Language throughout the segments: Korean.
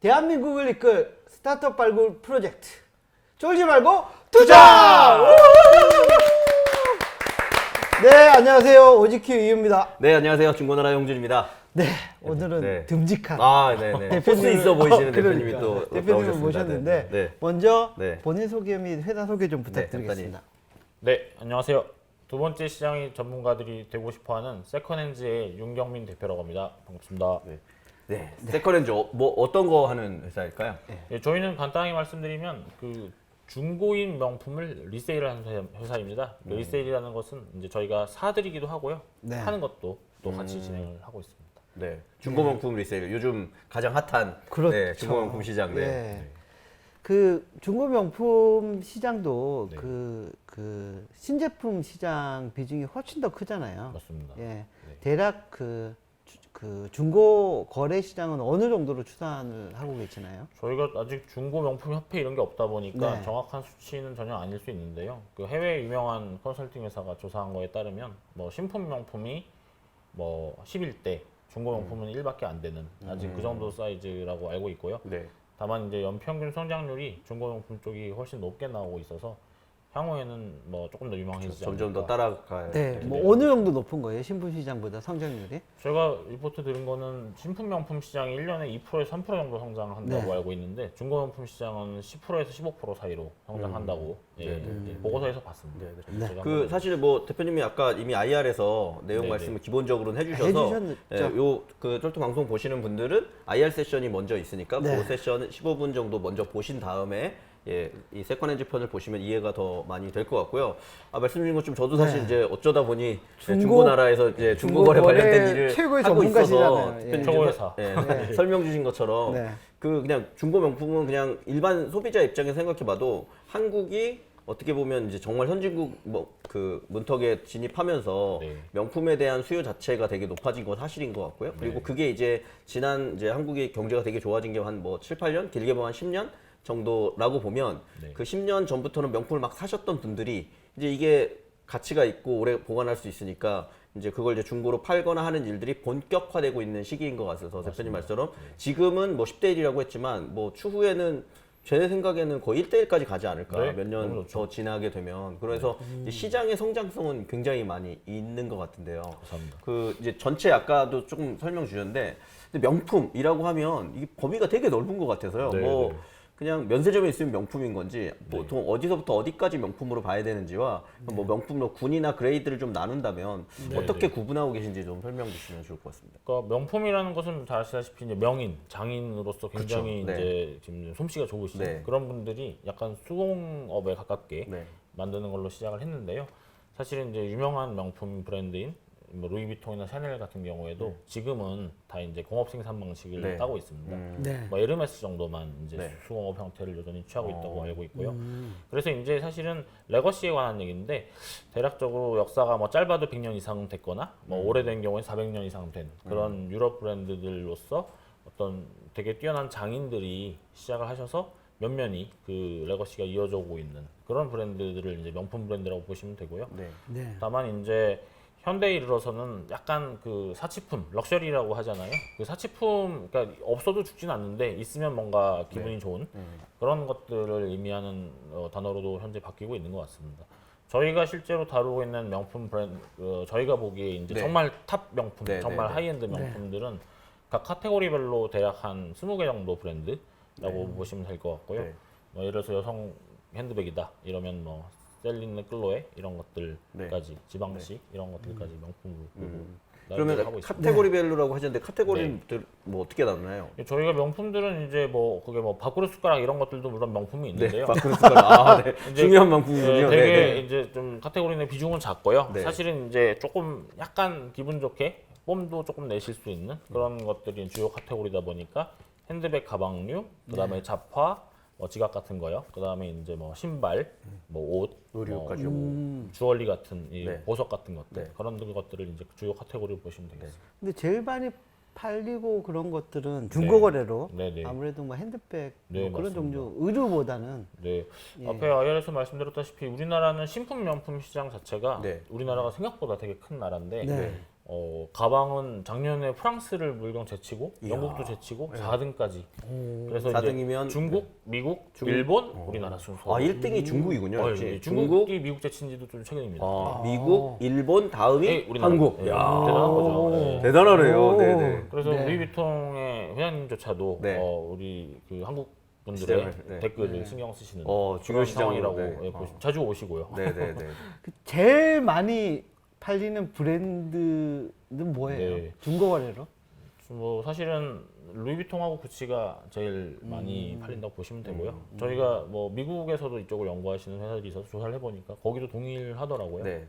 대한민국을 이끌 스타트업 발굴 프로젝트 쫄지 말고 투자! 네, 안녕하세요. 오지키 이유입니다. 네, 안녕하세요. 중고나라 용준입니다. 네, 오늘은 네. 듬직한 네네. 포스 있어 보이시는 대표님이 그러니까. 또 대표님을 나오셨습니다. 모셨는데 네. 먼저 네. 본인 소개 및 회사 소개 좀 부탁드리겠습니다. 네, 안녕하세요. 두 번째 시장의 전문가들이 되고 싶어하는 세컨핸즈의 윤경민 대표라고 합니다. 반갑습니다. 네. 세컨핸즈 뭐 어떤 거 하는 회사일까요? 예, 저희는 간단히 말씀드리면 그 중고인 명품을 리세일하는 회사입니다. 그 리세일이라는 것은 이제 저희가 사드리기도 하고요, 네. 하는 것도 또 같이 진행을 하고 있습니다. 네. 중고명품 리세일. 요즘 가장 핫한 그렇죠. 네, 중고명품 시장. 네. 예. 그 중고 명품 시장도 네. 그 신제품 시장 비중이 훨씬 더 크잖아요. 맞습니다. 예. 대략 그 중고 거래 시장은 어느 정도로 추산을 하고 계시나요? 저희가 아직 중고 명품 협회 이런 게 없다 보니까 네. 정확한 수치는 전혀 아닐 수 있는데요. 그 해외 유명한 컨설팅 회사가 조사한 거에 따르면 뭐 신품 명품이 뭐 11대, 중고 명품은 1밖에 안 되는 아직 그 정도 사이즈라고 알고 있고요. 네. 다만 이제 연평균 성장률이 중고 명품 쪽이 훨씬 높게 나오고 있어서 향후에는 뭐 조금 더 유망해지지 점점 더 않을까. 따라갈. 네. 뭐 네. 어느 정도 높은 거예요? 신품 시장보다 성장률이? 제가 리포트 들은 거는 신품 명품 시장이 1년에 2%에서 3% 정도 성장한다고 네. 알고 있는데 중고 명품 시장은 10%에서 15% 사이로 성장한다고 보고서에서 봤습니다. 네. 제가 그 한번 사실 뭐 대표님이 아까 이미 IR에서 내용 네네. 말씀을 기본적으로는 해주셔서 해주셨죠. 요그 쫄토 방송 보시는 분들은 IR 세션이 먼저 있으니까 네. 그 세션 15분 정도 먼저 보신 다음에 이 세컨핸즈 편을 보시면 이해가 더 많이 될 것 같고요. 말씀 주신 것좀 저도 사실 네. 이제 어쩌다 보니 중고- 중고나라에서 이제 중고거래 중고거래 관련된 일을 최고의 하고 있어서 전문가시잖아요. 예. 대표님 최고 좀 회사. 네. 설명 주신 것처럼 네. 그 그냥 중고 명품은 그냥 일반 소비자 입장에서 생각해봐도 한국이 어떻게 보면 이제 정말 선진국 뭐 그 문턱에 진입하면서 네. 명품에 대한 수요 자체가 되게 높아진 건 사실인 것 같고요. 그리고 네. 그게 이제 지난 이제 한국의 경제가 되게 좋아진 게 한 뭐 7, 8년, 길게 보면 한 10년 정도라고 보면 네. 그 10년 전부터는 명품을 막 사셨던 분들이 이제 이게 가치가 있고 오래 보관할 수 있으니까 이제 그걸 이제 중고로 팔거나 하는 일들이 본격화되고 있는 시기인 것 같아서 대표님 말처럼 지금은 뭐 10대 1이라고 했지만 뭐 추후에는 제 생각에는 거의 1대 1까지 가지 않을까. 네, 몇 년 너무 좋죠. 더 지나게 되면. 그래서 이제 시장의 성장성은 굉장히 많이 있는 것 같은데요. 감사합니다. 그 이제 전체 아까도 조금 설명 주셨는데 근데 명품이라고 하면 이게 범위가 되게 넓은 것 같아서요. 네, 뭐 네. 그냥 면세점에 있으면 명품인 건지 보통 어디서부터 어디까지 명품으로 봐야 되는지와 뭐 명품로 군이나 그레이드를 좀 나눈다면 어떻게 구분하고 계신지 좀 설명 주시면 좋을 것 같습니다. 그러니까 명품이라는 것은 잘 아시다시피 이제 명인, 장인으로서 굉장히 그쵸. 네. 이제 지금 솜씨가 좋으신 네. 그런 분들이 약간 수공업에 가깝게 네. 만드는 걸로 시작을 했는데요. 사실은 이제 유명한 명품 브랜드인 뭐 루이비통이나 샤넬 같은 경우에도 지금은 다 이제 공업 생산 방식을 네. 따고 있습니다. 네. 뭐 에르메스 정도만 이제 네. 수공업 형태를 여전히 취하고 있다고 알고 있고요. 그래서 이제 사실은 레거시에 관한 얘기인데 대략적으로 역사가 뭐 짧아도 100년 이상 됐거나 뭐 오래된 경우에 400년 이상 된 그런 유럽 브랜드들로서 어떤 되게 뛰어난 장인들이 시작을 하셔서 면면이 그 레거시가 이어져 오고 있는 그런 브랜드들을 이제 명품 브랜드라고 보시면 되고요. 네. 네. 다만 이제 현대에 이르러서는 약간 그 사치품, 럭셔리라고 하잖아요. 그 사치품, 그러니까 없어도 죽진 않는데 있으면 뭔가 기분이 좋은 그런 것들을 의미하는 단어로도 현재 바뀌고 있는 것 같습니다. 저희가 실제로 다루고 있는 명품 브랜드, 저희가 보기에 이제 네. 정말 탑 명품, 네, 정말 네, 네. 하이엔드 명품들은 각 카테고리별로 대략 한 20개 정도 브랜드라고 보시면 될 것 같고요. 네. 뭐 예를 들어서 여성 핸드백이다 이러면 뭐 셀린느 클로에 이런 것들까지 지방시 이런 것들까지 명품으로 보고 그러면 하고 있습니다. 카테고리별로라고 하셨는데 카테고리는 뭐 어떻게 나누나요? 저희가 명품들은 이제 뭐 그게 뭐 밥그릇 숟가락 이런 것들도 물론 명품이 있는데요. 네. 이제 중요한 명품이군요. 되게 네, 네. 이제 좀 카테고리 내 비중은 작고요. 네. 사실은 이제 조금 약간 기분 좋게 뽐도 조금 내실 수 있는 그런 것들이 주요 카테고리다 보니까 핸드백, 가방류, 그다음에 잡화, 뭐 지갑 같은 거요. 그다음에 이제 뭐 신발, 뭐 옷, 의류까지 뭐 주얼리 같은 이 네. 보석 같은 것들 네. 그런 것들을 이제 주요 카테고리로 보시면 되겠습니다. 근데 제일 많이 팔리고 그런 것들은 중고 거래로 네, 네. 아무래도 뭐 핸드백 네, 뭐 그런 맞습니다. 종류 의류보다는 네. 예. 앞에 IR에서 말씀드렸다시피 우리나라는 신품 명품 시장 자체가 네. 우리나라가 생각보다 되게 큰 나라인데 네. 가방은 작년에 프랑스를 물경 제치고 이야. 영국도 제치고 4등까지. 그래서 4등이면 이제 중국, 미국, 일본, 우리나라 순서. 아, 1등이 중국이군요. 역시. 중국이 미국 제친 지도 좀 최근입니다. 미국, 일본, 다음이 네, 우리나라. 한국. 네, 야, 대단한 거죠. 네. 대단하네요. 네, 네. 그래서 네. 루이비통의 회장님조차도 네. 우리 그 한국 분들의 시장을, 네. 댓글을 신경 쓰시는 중요 그런 시장으로, 상황이라고 네. 자주 오시고요. 네, 네, 네. 제일 많이 팔리는 브랜드는 뭐예요? 네. 중고 거래로? 뭐 사실은 루이비통하고 구찌가 제일 많이 팔린다고 보시면 되고요. 저희가 뭐 미국에서도 이쪽을 연구하시는 회사들이 있어서 조사를 해보니까 거기도 동일하더라고요. 네.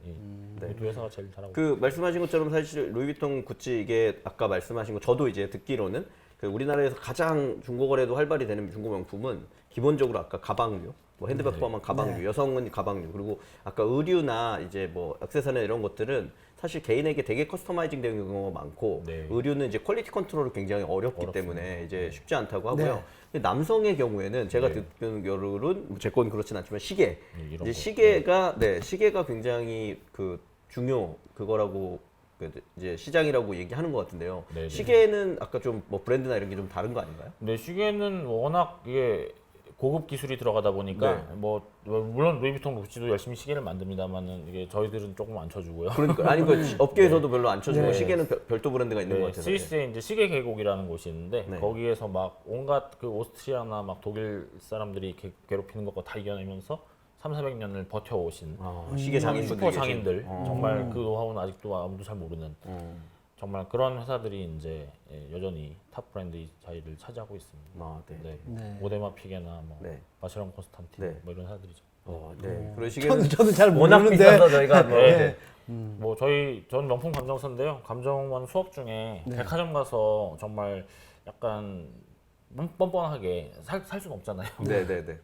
네. 두 회사가 제일 잘하고. 그 말씀하신 것처럼 사실 루이비통, 구찌 이게 아까 말씀하신 거 저도 이제 듣기로는 그 우리나라에서 가장 중고 거래도 활발히 되는 중고 명품은 기본적으로 아까 가방류, 뭐 핸드백 포함한 가방류, 여성은 가방류, 그리고 아까 의류나 이제 뭐 액세서리나 이런 것들은 사실 개인에게 되게 커스터마이징 되는 경우가 많고 네. 의류는 이제 퀄리티 컨트롤이 굉장히 어렵기 어렵습니다. 때문에 이제 쉽지 않다고 하고요. 네. 근데 남성의 경우에는 제가 네. 듣는 결론은 제 건 그렇진 않지만 시계, 이런 이제 거. 시계가 시계가 굉장히 그 중요 그거라고 이제 시장이라고 얘기하는 것 같은데요. 네네. 시계는 아까 좀 뭐 브랜드나 이런 게 좀 다른 거 아닌가요? 근데 시계는 워낙 이게 고급 기술이 들어가다 보니까 네. 뭐 물론 루이비통, 구찌도 열심히 시계를 만듭니다만은 이게 저희들은 조금 안 쳐주고요. 그러니까 아니 그 업계에서도 별로 안 쳐주고 네. 시계는 별도 브랜드가 있는 것 네, 같아서. 스위스에 이제 시계 계곡이라는 곳이 있는데 네. 거기에서 막 온갖 그 오스트리아나 막 독일 사람들이 괴롭히는 것과 다 이겨내면서 300~400년을 버텨오신 시계 장인분들 슈퍼 장인들 계신. 정말 그 노하우는 아직도 아무도 잘 모르는 정말 그런 회사들이 이제 여전히 탑 브랜드의 자리를 차지하고 있습니다. 아, 네. 네. 네. 오데마 피게나 뭐 네. 바체론 콘스탄틴 네. 뭐 이런 회사들이죠. 네. 그런 시계는 저는 잘 워낙 모르는데. 비싸서 저희가 뭐 네. 뭐 전 명품 감정사인데요. 감정원 수업 중에 네. 백화점 가서 정말 약간 뻔뻔하게 살 수는 없잖아요. 네, 네, 네.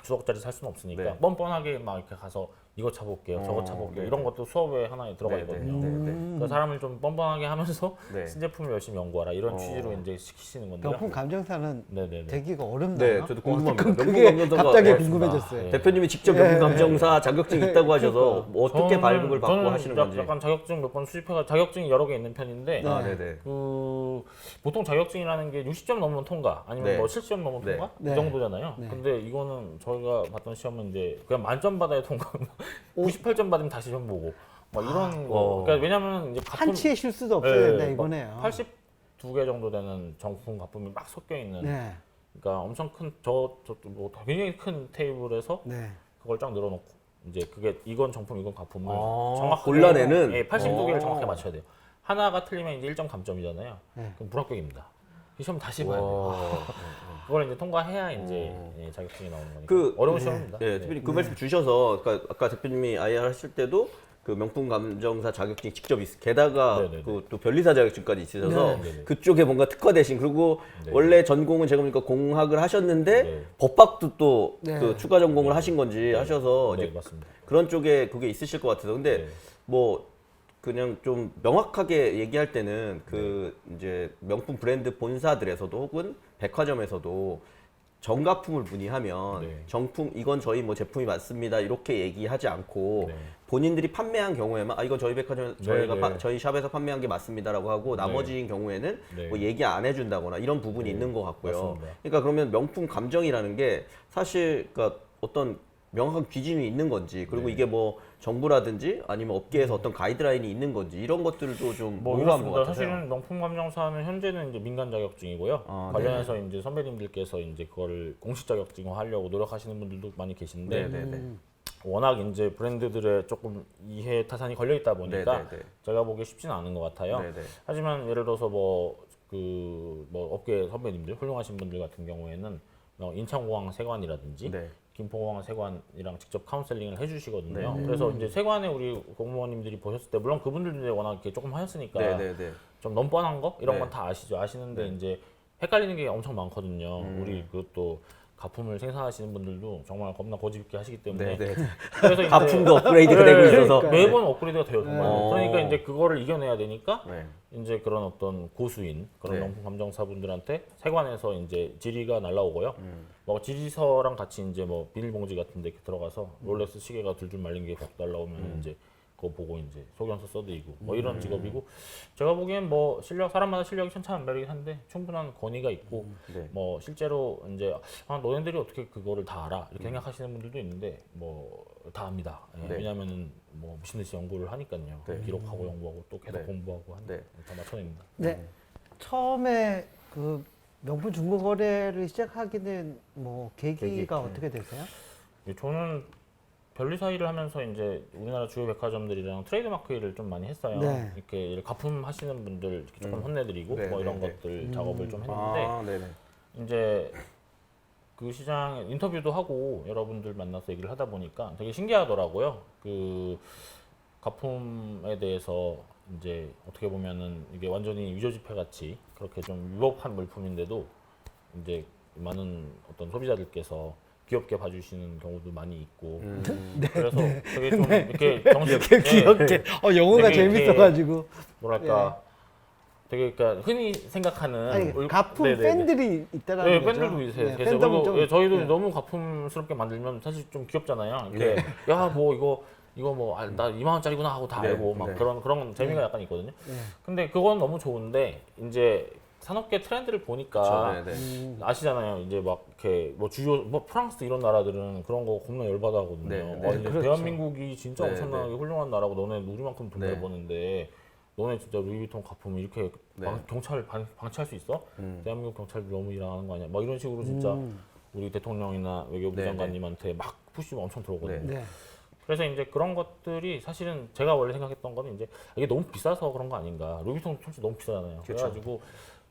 주석짜리 살 수는 없으니까 네. 뻔뻔하게 막 이렇게 가서 이거 차볼게요, 저거 차볼게요. 네, 이런 네. 것도 수업에 하나에 들어가 네, 있거든요. 네, 네, 네. 그러니까 사람을 좀 뻔뻔하게 하면서 네. 신제품을 열심히 연구하라 이런 취지로 이제 시키시는 건데요. 명품 감정사는 네네네. 되기가 어렵나요? 네, 저도 궁금합니다. 명품 그게 감정사가 갑자기 어렵습니다. 궁금해졌어요. 네. 대표님이 직접 명품 감정사 자격증 있다고 하셔서 뭐 어떻게 저는- 발급을 받고 저는 하시는 건지. 약간 자격증 몇 번 수집해가 자격증이 여러 개 있는 편인데 아, 네, 네. 그 보통 자격증이라는 게 60점 넘으면 통과 아니면 네. 뭐 70점 넘으면 네. 통과 네. 이 정도잖아요. 네. 근데 이거는 저희가 봤던 시험은 이제 그냥 만점 받아야 통과, 98점 받으면 다시 시험 보고 막 이런 거. 그러니까 왜냐면 이제 가품 한치의 실수도 없어야 된다 막 이거네요. 82개 정도 되는 정품 가품이 막 섞여 있는. 네. 그러니까 엄청 큰 뭐 굉장히 큰 테이블에서 네. 그걸 쫙 늘어놓고 이제 그게 이건 정품 이건 가품을 아, 정확하게 골라내는? 82개를 아. 정확하게 맞춰야 돼요. 하나가 틀리면 이제 1점 감점이잖아요. 네. 그럼 불합격입니다. 이 시험 다시 봐야 돼요. 와. 그걸 이제 통과해야 이제 자격증이 나오는 거니까 그- 어려운 시험입니다. 네, 대표님 그 말씀 주셔서 아까 대표님이 IR 하실 때도 그 명품 감정사 자격증이 직접 게다가 네네네. 그 또 변리사 자격증까지 있으셔서 네네네. 그쪽에 뭔가 특화되신 그리고 네. 원래 전공은 제가 보니까 공학을 하셨는데 네. 법학도 또 네. 그 추가 전공을 하신 건지 하셔서 네, 이제 맞습니다. 그런 쪽에 그게 있으실 것 같아서 근데 네. 뭐 그냥 좀 명확하게 얘기할 때는 그 이제 명품 브랜드 본사들에서도 혹은 백화점에서도 정가품을 문의하면 네. 정품 이건 저희 뭐 제품이 맞습니다 이렇게 얘기하지 않고 네. 본인들이 판매한 경우에만 아 이건 저희 백화점 저희가 네. 저희 샵에서 판매한 게 맞습니다라고 하고 나머지인 경우에는 네. 뭐 얘기 안 해준다거나 이런 부분이 있는 것 같고요. 맞습니다. 그러니까 그러면 명품 감정이라는 게 사실 그러니까 어떤 명확한 기준이 있는 건지 그리고 네. 이게 뭐 정부라든지 아니면 업계에서 어떤 가이드라인이 있는 건지 이런 것들도 좀 뭐 모호한 것 그렇습니다. 같아요. 사실은 명품 감정사는 현재는 이제 민간 자격증이고요. 아, 관련해서 이제 선배님들께서 이제 그거를 공식 자격증화하려고 노력하시는 분들도 많이 계신데 네네네. 워낙 이제 브랜드들의 조금 이해 타산이 걸려 있다 보니까 네네네. 제가 보기에 쉽지는 않은 것 같아요. 네네. 하지만 예를 들어서 뭐 업계 선배님들 훌륭하신 분들 같은 경우에는 인천공항 세관이라든지 네. 김포공항 세관이랑 직접 카운셀링을 해주시거든요. 네. 그래서 이제 세관에 우리 공무원님들이 보셨을 때 물론 그분들도 이제 워낙 이렇게 조금 하셨으니까 네네네. 좀 너무 뻔한 거 이런 네. 건 다 아시죠. 아시는데 이제 헷갈리는 게 엄청 많거든요. 음. 우리 그것도 가품을 생산하시는 분들도 정말 겁나 고집 있게 하시기 때문에 네네. 그래서 이제 가품도 업그레이드가 네, 되고 있어서 매번 업그레이드가 돼요 정말. 네. 그러니까 이제 그거를 이겨내야 되니까 네. 이제 그런 어떤 고수인 그런 네. 명품 감정사분들한테 세관에서 이제 질의가 날라오고요. 뭐 질의서랑 같이 이제 뭐 비닐봉지 같은 데 이렇게 들어가서 롤렉스 시계가 줄줄 말린 게 딱 날라오면 이제 거 보고 이제 소견서 써드리고 뭐 이런 직업이고 제가 보기엔 뭐 실력 사람마다 실력이 천차만별이긴 한데 충분한 권위가 있고 네. 뭐 실제로 이제 너네들이 어떻게 그거를 다 알아 이렇게 생각하시는 분들도 있는데 뭐 다 압니다. 예, 네. 왜냐하면은 뭐 미친 듯이 연구를 하니까요. 네. 기록하고 연구하고 또 계속 네. 공부하고 하니까 네. 다 맞춰냅니다. 네. 처음에 그 명품 중고 거래를 시작하게 된 뭐 계기가 계기. 어떻게 되세요? 예, 저는 변리사 일을 하면서 이제 우리나라 주요 백화점들이랑 트레이드 마크 일을 좀 많이 했어요. 네. 이렇게 가품 하시는 분들 이렇게 조금 혼내드리고 네, 뭐 이런 네, 네. 것들 작업을 좀 했는데 아, 네네. 이제 그 시장 인터뷰도 하고 여러분들 만나서 얘기를 하다 보니까 되게 신기하더라고요. 그 가품에 대해서 이제 어떻게 보면은 이게 완전히 위조지폐 같이 그렇게 좀 위법한 물품인데도 이제 많은 어떤 소비자들께서 귀엽게 봐주시는 경우도 많이 있고 그래서 되게 좀 이렇게 정식 귀엽게. 영어가 되게 이렇게 재밌어가지고. 뭐랄까 되게 그러니까 흔히 생각하는 아니, 가품 네네네. 팬들이 있다라는 네, 거죠. 팬들도 있어요. 네, 그래서 팬덤은 그리고 좀, 예, 저희도 네. 너무 가품스럽게 만들면 사실 좀 귀엽잖아요. 이렇게 야 뭐 이거 뭐 나 2만 원짜리구나 하고 다 네, 알고 막 네. 그런 재미가 약간 있거든요. 네. 근데 그건 너무 좋은데 이제 산업계 트렌드를 보니까 그렇죠. 네네. 아시잖아요. 이제 막 이렇게 뭐 주요 뭐 프랑스 이런 나라들은 그런 거 겁나 열받아 하거든요. 네, 네. 이제 그렇죠. 대한민국이 진짜 네, 엄청나게 네. 훌륭한 나라고 너네 우리만큼 돈 네. 잘 버는데 너네 진짜 루이비통 가품 이렇게 네. 경찰 방치할 수 있어? 대한민국 경찰들 너무 일하는 거 아니야? 막 이런 식으로 진짜 우리 대통령이나 외교부 네, 장관님한테 막 푸시가 엄청 들어오거든요. 네. 그래서 이제 그런 것들이 사실은 제가 원래 생각했던 거는 이제 이게 너무 비싸서 그런 거 아닌가. 루이비통 솔직히 너무 비싸잖아요. 그렇죠. 그래가지고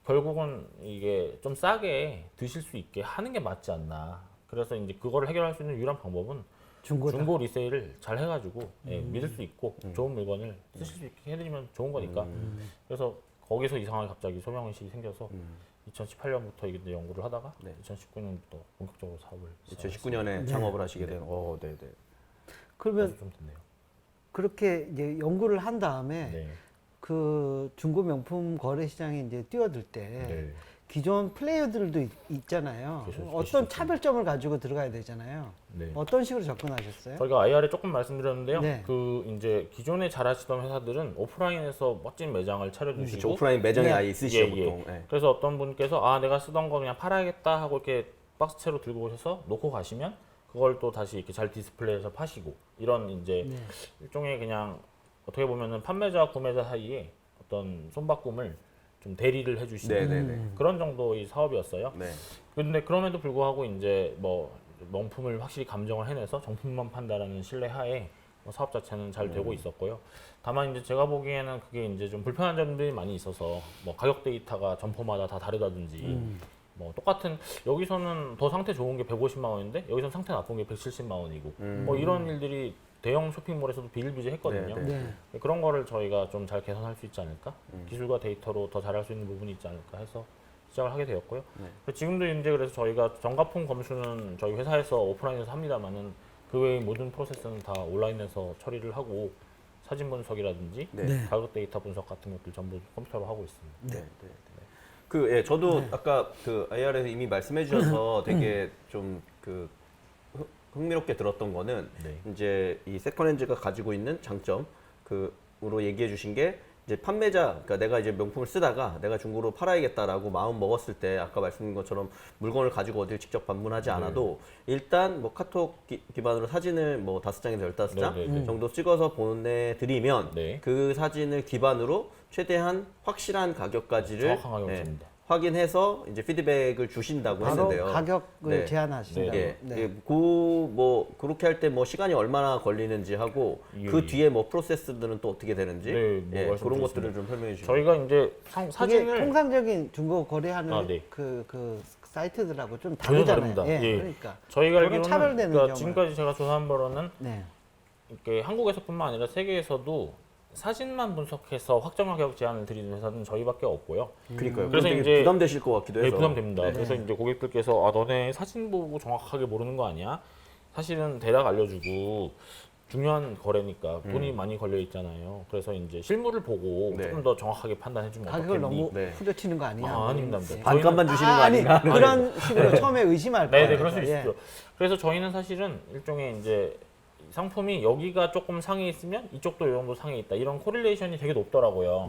결국은 이게 좀 싸게 드실 수 있게 하는 게 맞지 않나. 그래서 이제 그거를 해결할 수 있는 유일한 방법은 중고다. 중고 리세일을 잘 해가지고 예, 믿을 수 있고 좋은 물건을 쓰실 수 있게 해드리면 좋은 거니까. 그래서 거기서 이상하게 갑자기 소명의식이 생겨서 2018년부터 이게 연구를 하다가 네. 2019년부터 본격적으로 사업을 2019년에 창업을 하시게 된. 네네. 그러면 시작해서 좀 됐네요. 그렇게 이제 연구를 한 다음에 네. 그 중고 명품 거래 시장에 이제 뛰어들 때 네. 기존 플레이어들도 있잖아요. 계시죠. 어떤 차별점을 가지고 들어가야 되잖아요. 네. 어떤 식으로 접근하셨어요? 저희가 IR에 조금 말씀드렸는데요. 네. 그 이제 기존에 잘하시던 회사들은 오프라인에서 멋진 매장을 그렇죠. 차려주시고 오프라인 매장이 네. 아예 있으시죠 예, 예. 보통. 네. 그래서 어떤 분께서 아 내가 쓰던 거 그냥 팔아야겠다 하고 이렇게 박스채로 들고 오셔서 놓고 가시면 그걸 또 다시 이렇게 잘 디스플레이해서 파시고 이런 이제 네. 일종의 그냥 어떻게 보면은 판매자와 구매자 사이에 어떤 손바꿈을 좀 대리를 해주시는 네네네. 그런 정도의 사업이었어요. 네. 근데 그럼에도 불구하고 이제 뭐 명품을 확실히 감정을 해내서 정품만 판다라는 신뢰하에 뭐 사업 자체는 잘 되고 있었고요. 다만 이제 제가 보기에는 그게 이제 좀 불편한 점들이 많이 있어서 뭐 가격 데이터가 점포마다 다 다르다든지 뭐 똑같은 여기서는 더 상태 좋은 게 150만 원인데 여기서는 상태 나쁜 게 170만 원이고 뭐 이런 일들이 대형 쇼핑몰에서도 비일비재했거든요. 네, 네. 그런 거를 저희가 좀 잘 개선할 수 있지 않을까? 기술과 데이터로 더 잘할 수 있는 부분이 있지 않을까 해서 시작을 하게 되었고요. 지금도 이제 그래서 저희가 정가품 검수는 저희 회사에서 오프라인에서 합니다만은 그 외의 모든 프로세스는 다 온라인에서 처리를 하고 사진 분석이라든지 네. 네. 가격 데이터 분석 같은 것들 전부 컴퓨터로 하고 있습니다. 네. 네. 예, 저도 아까 그 IR에서 이미 말씀해 주셔서 되게 좀 그 흥미롭게 들었던 거는 네. 이제 이 세컨핸즈가 가지고 있는 장점 그으로 얘기해 주신 게 이제 판매자, 그러니까 내가 이제 명품을 쓰다가 내가 중고로 팔아야겠다라고 마음 먹었을 때 아까 말씀드린 것처럼 물건을 가지고 어딜 직접 방문하지 않아도 일단 뭐 카톡 기반으로 사진을 뭐 5장에서 15장 네, 네, 네. 정도 찍어서 보내드리면 네. 그 사진을 기반으로 최대한 확실한 가격까지를 정확한 가격을 줍니다. 확인해서 이제 피드백을 주신다고 바로 했는데요. 가격을 네. 제한하신다고. 예, 네. 예, 뭐 그렇게 할 때 뭐 시간이 얼마나 걸리는지 하고 예, 그 예. 뒤에 뭐 프로세스들은 또 어떻게 되는지 네, 뭐 예, 그런 말씀드리겠습니다. 것들을 좀 설명해 주시죠. 저희가 이제 그게 사진을 통상적인 중고 거래하는 아, 네. 그 사이트들하고 좀 전혀 다르잖아요. 다릅니다. 예, 예. 그러니까. 저희가 그런 알기로는 차별되는 그러니까 점을. 지금까지 제가 조사한 바로는 네. 이렇게 한국에서뿐만 아니라 세계에서도 사진만 분석해서 확정 가격 제한을 드리는 회사는 저희밖에 없고요. 그러니까요. 그래서 되게 이제- 부담되실 것 같기도 네, 해서. 부담됩니다. 네. 그래서 이제 고객들께서 아 너네 사진 보고 정확하게 모르는 거 아니야? 사실은 대략 알려주고 중요한 거래니까 돈이 많이 걸려 있잖아요. 그래서 이제 실물을 보고 네. 좀 더 정확하게 판단해주면 가격을 어떻겠니? 너무 네. 후려치는 거 아니야? 아, 아닙니다. 예. 반값만 주시는 거 아니, 아닌가? 그런 식으로 처음에 의심할 거예요. 네네 그럴 수 예. 있죠. 그래서 저희는 사실은 일종의 이제 상품이 여기가 조금 상해 있으면 이쪽도 이 정도 상해 있다. 이런 코릴레이션이 되게 높더라고요.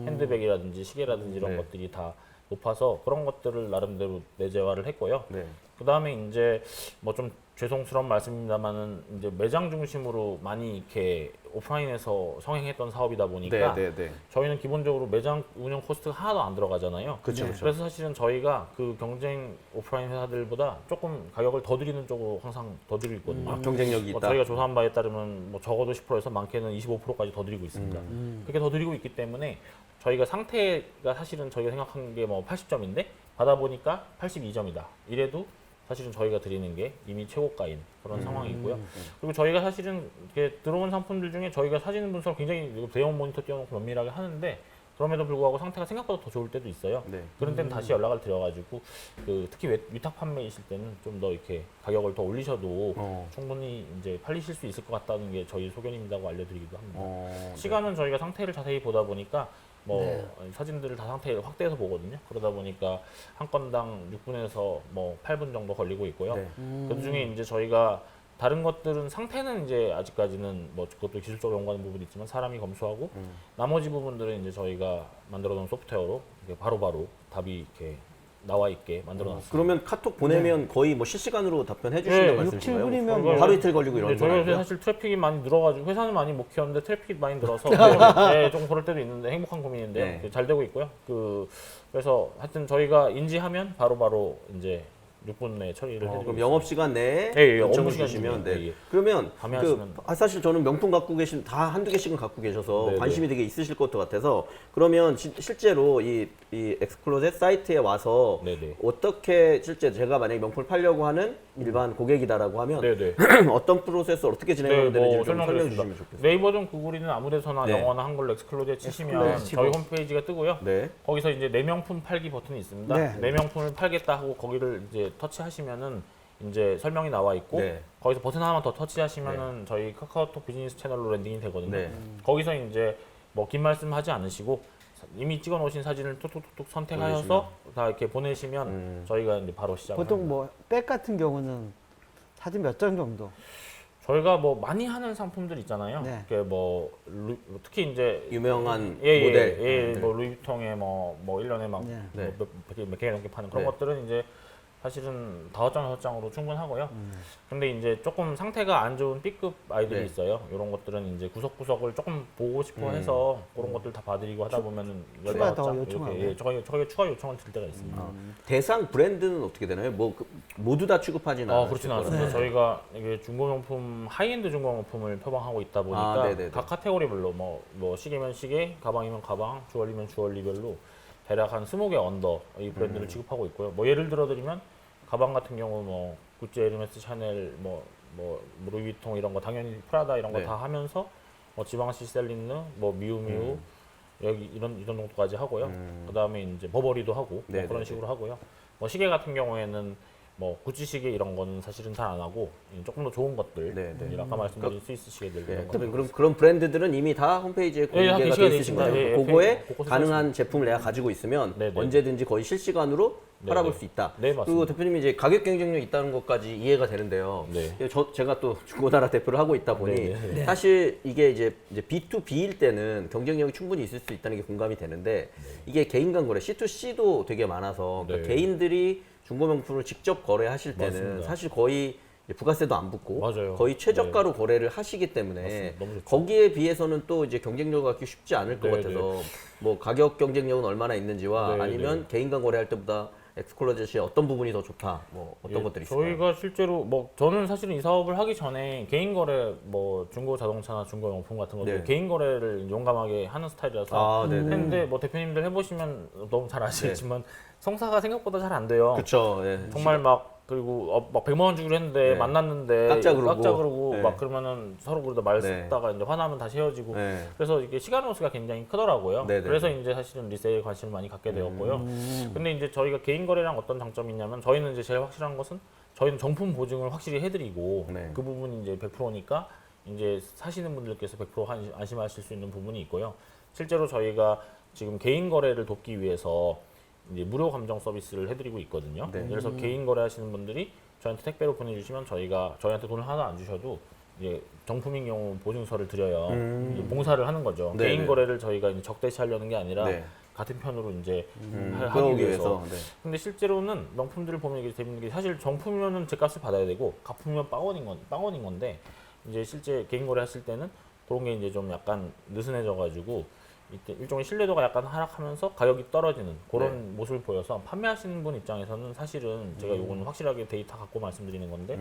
핸드백이라든지 시계라든지 이런 네. 것들이 다 높아서 그런 것들을 나름대로 내재화를 했고요. 네. 그 다음에 이제 뭐 좀 죄송스러운 말씀입니다만은 이제 매장 중심으로 많이 이렇게 오프라인에서 성행했던 사업이다 보니까 저희는 기본적으로 매장 운영 코스트가 하나도 안 들어가잖아요. 그쵸, 네. 그쵸. 그래서 사실은 저희가 그 경쟁 오프라인 회사들보다 조금 가격을 더 드리는 쪽으로 항상 더 드리고 있거든요. 아, 경쟁력이 뭐 있다. 저희가 조사한 바에 따르면 뭐 적어도 10%에서 많게는 25%까지 더 드리고 있습니다. 그렇게 더 드리고 있기 때문에 저희가 상태가 사실은 저희가 생각한 게 뭐 80점인데 받아보니까 82점이다. 이래도 사실은 저희가 드리는 게 이미 최고가인 그런 상황이고요. 그리고 저희가 사실은 이렇게 들어온 상품들 중에 저희가 사진 분석을 굉장히 대형 모니터 띄워놓고 면밀하게 하는데 그럼에도 불구하고 상태가 생각보다 더 좋을 때도 있어요. 네. 그런 때는 다시 연락을 드려가지고 그 특히 위탁 판매이실 때는 좀 더 이렇게 가격을 더 올리셔도 충분히 이제 팔리실 수 있을 것 같다는 게 저희 소견입니다고 알려드리기도 합니다. 시간은 저희가 상태를 자세히 보다 보니까 뭐 사진들을 다 상태를 확대해서 보거든요. 그러다 보니까 한 건당 6분에서 뭐 8분 정도 걸리고 있고요. 네. 그 중에 이제 저희가 다른 것들은 상태는 이제 아직까지는 뭐 그것도 기술적으로 연구하는 부분이 있지만 사람이 검수하고 나머지 부분들은 이제 저희가 만들어 놓은 소프트웨어로 이렇게 바로바로 답이 이렇게 나와 있게 만들어 놨습니다. 그러면 카톡 보내면 거의 뭐 실시간으로 답변해 주신다는 네, 말씀이신가요? 6, 7분이면 뭐 뭐 하루 이틀 걸리고 이런 근데 건 저희 아니고요? 사실 트래픽이 많이 늘어가지고 회사는 많이 못 키웠는데 트래픽이 많이 늘어서 네, 조금 그럴 때도 있는데 행복한 고민인데요. 네. 잘 되고 있고요. 그래서 하여튼 저희가 인지하면 바로바로 이제 6분 내에 처리를 해드리고 그럼 있습니다. 영업 시간 내에 예, 예, 요청을 업무 시간 주시면 중에, 네. 예, 예. 그러면 밤에 그 하시면- 사실 저는 명품 갖고 계신 다 한두 개씩은 갖고 계셔서 네, 네. 관심이 되게 있으실 것 같아서 그러면 실제로 이 엑스클로젯 사이트에 와서 네, 네. 어떻게 실제 제가 만약에 명품을 팔려고 하는 일반 고객이다라고 하면 네, 네. 어떤 프로세스 어떻게 진행하면 되는지 좀 설명해 설명드리겠습니다. 주시면 좋겠어요. 네이버든 구글이든 아무데서나 네. 영어나 한글로 엑스클로젯 치시면 엑스클로젯 저희 홈페이지가 뜨고요. 네. 거기서 이제 내 명품 팔기 버튼이 있습니다. 네. 내 명품을 팔겠다 하고 거기를 이제 터치하시면은 이제 설명이 나와 있고 네. 거기서 버튼 하나만 더 터치하시면은 저희 카카오톡 비즈니스 채널로 랜딩이 되거든요. 네. 거기서 이제 뭐 긴 말씀 하지 않으시고 이미 찍어 놓으신 사진을 뚝뚝뚝 선택하셔서 다 이렇게 보내시면 저희가 이제 바로 시작을 보통 합니다. 뭐 백 같은 경우는 사진 몇 장 정도? 저희가 뭐 많이 하는 상품들 있잖아요. 네. 그게 뭐 특히 이제 유명한 예, 모델. 예, 뭐 루이비통에 뭐 1년에 막 네. 네. 몇 개 넘게 파는 그런 네. 것들은 이제 사실은 5장, 6장으로 충분하고요. 근데 이제 조금 상태가 안 좋은 B급 아이들이 네. 있어요. 이런 것들은 이제 구석구석을 조금 보고 싶어 해서 그런 것들 다 봐드리고 하다 보면은 추가 더 18장 요청하고. 이렇게 예, 저희가 추가 요청을 드릴 때가 있습니다. 대상 브랜드는 어떻게 되나요? 뭐 모두 다 취급하지는 않아요. 그렇지는 않습니다. 저희가 이게 중고명품, 하이엔드 중고명품을 표방하고 있다 보니까 네네네. 각 카테고리별로 뭐 시계면 시계, 가방이면 가방, 주얼리면 주얼리별로 대략 한 20개 언더 이 브랜드를 취급하고 있고요. 뭐 예를 들어 드리면 가방 같은 경우 뭐 구찌, 에르메스, 샤넬, 뭐 루이비통 이런 거 당연히 프라다 이런 거 네. 다 하면서 뭐 지방시 셀린느, 뭐 미우미우 여기 이런 정도까지 하고요. 그다음에 이제 버버리도 하고 뭐 네네네. 그런 식으로 하고요. 뭐 시계 같은 경우에는 뭐 구찌 시계 이런 거는 사실은 잘 안 하고 조금 더 좋은 것들, 네네. 아까 말씀드린 스위스 시계들 예, 이런 거. 그런 브랜드들은 이미 다 홈페이지에 공개가 게시가 되어 돼 있으신 있습니다. 거예요. 예, 예, 그거에 곳곳에 가능한 제품을 내가 가지고 있으면 네네. 언제든지 거의 실시간으로 네네. 팔아볼 수 있다. 네, 맞습니다. 그리고 대표님이 이제 가격 경쟁력이 있다는 것까지 이해가 되는데요. 네. 제가 또 중고나라 대표를 하고 있다 보니 네네. 사실 이게 이제 B2B일 때는 경쟁력이 충분히 있을 수 있다는 게 공감이 되는데 이게 개인 간 거래 C2C도 되게 많아서 그러니까 네. 개인들이 중고명품을 직접 거래하실 때는 맞습니다. 사실 거의 이제 부가세도 안 붙고 맞아요. 거의 최저가로 거래를 하시기 때문에 맞습니다. 너무 좋죠. 거기에 비해서는 또 이제 경쟁력을 갖기 쉽지 않을 것 네, 같아서 뭐 가격 경쟁력은 얼마나 있는지와 네, 아니면 개인간 거래할 때보다 엑스클로젯이 어떤 부분이 더 좋다 뭐 어떤 예, 것들이 있을까요? 저희가 실제로 뭐 저는 사실은 이 사업을 하기 전에 개인 거래 뭐 중고 자동차나 중고 용품 같은 것들 네. 개인 거래를 용감하게 하는 스타일이라서 아, 네네. 했는데 뭐 대표님들 해보시면 너무 잘 아시겠지만 성사가 생각보다 잘 안 돼요. 그쵸. 예. 정말 막 그리고 막 100만 원 주기로 했는데 네. 만났는데 깎자 그러고. 네. 막 그러면은 서로 그러다 말 네. 쓰다가 이제 화나면 다시 헤어지고 네. 그래서 이게 시간 호수가 굉장히 크더라고요. 네네. 그래서 이제 사실은 리세일에 관심을 많이 갖게 되었고요. 근데 이제 저희가 개인 거래랑 어떤 장점이 있냐면 저희는 이제 제일 확실한 것은 저희는 정품 보증을 확실히 해드리고 네. 그 부분이 이제 100%니까 이제 사시는 분들께서 100% 안심하실 수 있는 부분이 있고요. 실제로 저희가 지금 개인 거래를 돕기 위해서 이제 무료 감정 서비스를 해드리고 있거든요. 네. 그래서 개인 거래하시는 분들이 저희한테 택배로 보내주시면 저희가 저희한테 돈을 하나 안 주셔도 이제 정품인 경우 보증서를 드려요. 이제 봉사를 하는 거죠. 네네. 개인 거래를 저희가 이제 적대시하려는 게 아니라 네. 같은 편으로 이제 하기 그러기 위해서. 네. 근데 실제로는 명품들을 보면 이게 재밌는 게 사실 정품이면은 제값을 받아야 되고 가품이면 빵원인 건데 이제 실제 개인 거래 하실 때는 그런 게 이제 좀 약간 느슨해져 가지고 이때 일종의 신뢰도가 약간 하락하면서 가격이 떨어지는 그런 네. 모습을 보여서 판매하시는 분 입장에서는 사실은 제가 요거는 확실하게 데이터 갖고 말씀드리는 건데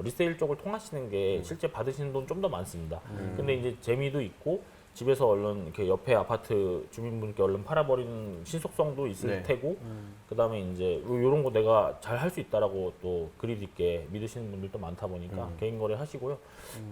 리세일 쪽을 통하시는 게 실제 받으시는 돈 좀 더 많습니다. 근데 이제 재미도 있고 집에서 얼른 이렇게 옆에 아파트 주민분께 얼른 팔아버리는 신속성도 있을 네. 테고 그다음에 이제 이런 거 내가 잘 할 수 있다라고 또 그립 있게 믿으시는 분들도 많다 보니까 개인 거래 하시고요.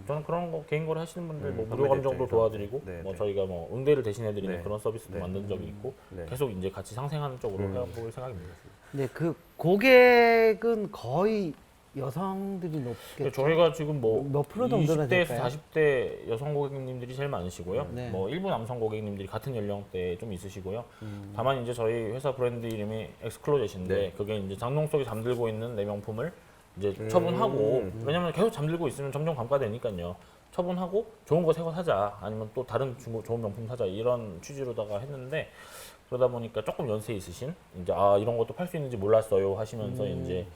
저는 그런 거 개인 거래 하시는 분들 뭐 무료 판매자 감정도 입장에서. 도와드리고 네, 뭐 네. 저희가 뭐 응대를 대신해드리는 네. 그런 서비스도 네. 만든 적이 있고 네. 계속 이제 같이 상생하는 쪽으로 해볼 생각입니다. 근데 그 고객은 거의 여성들이 높겠죠. 저희가 지금 뭐 몇 프로 정도나 20대에서 될까요? 40대 여성 고객님들이 제일 많으시고요. 네. 뭐 일부 남성 고객님들이 같은 연령대에 좀 있으시고요. 다만 이제 저희 회사 브랜드 이름이 엑스클로젯인데 네. 그게 이제 장롱 속에 잠들고 있는 내 명품을 이제 처분하고 왜냐면 계속 잠들고 있으면 점점 감가되니까요. 처분하고 좋은 거 새 거 사자 아니면 또 다른 좋은 명품 사자 이런 취지로다가 했는데 그러다 보니까 조금 연세 있으신 이제 아 이런 것도 팔 수 있는지 몰랐어요 하시면서 이제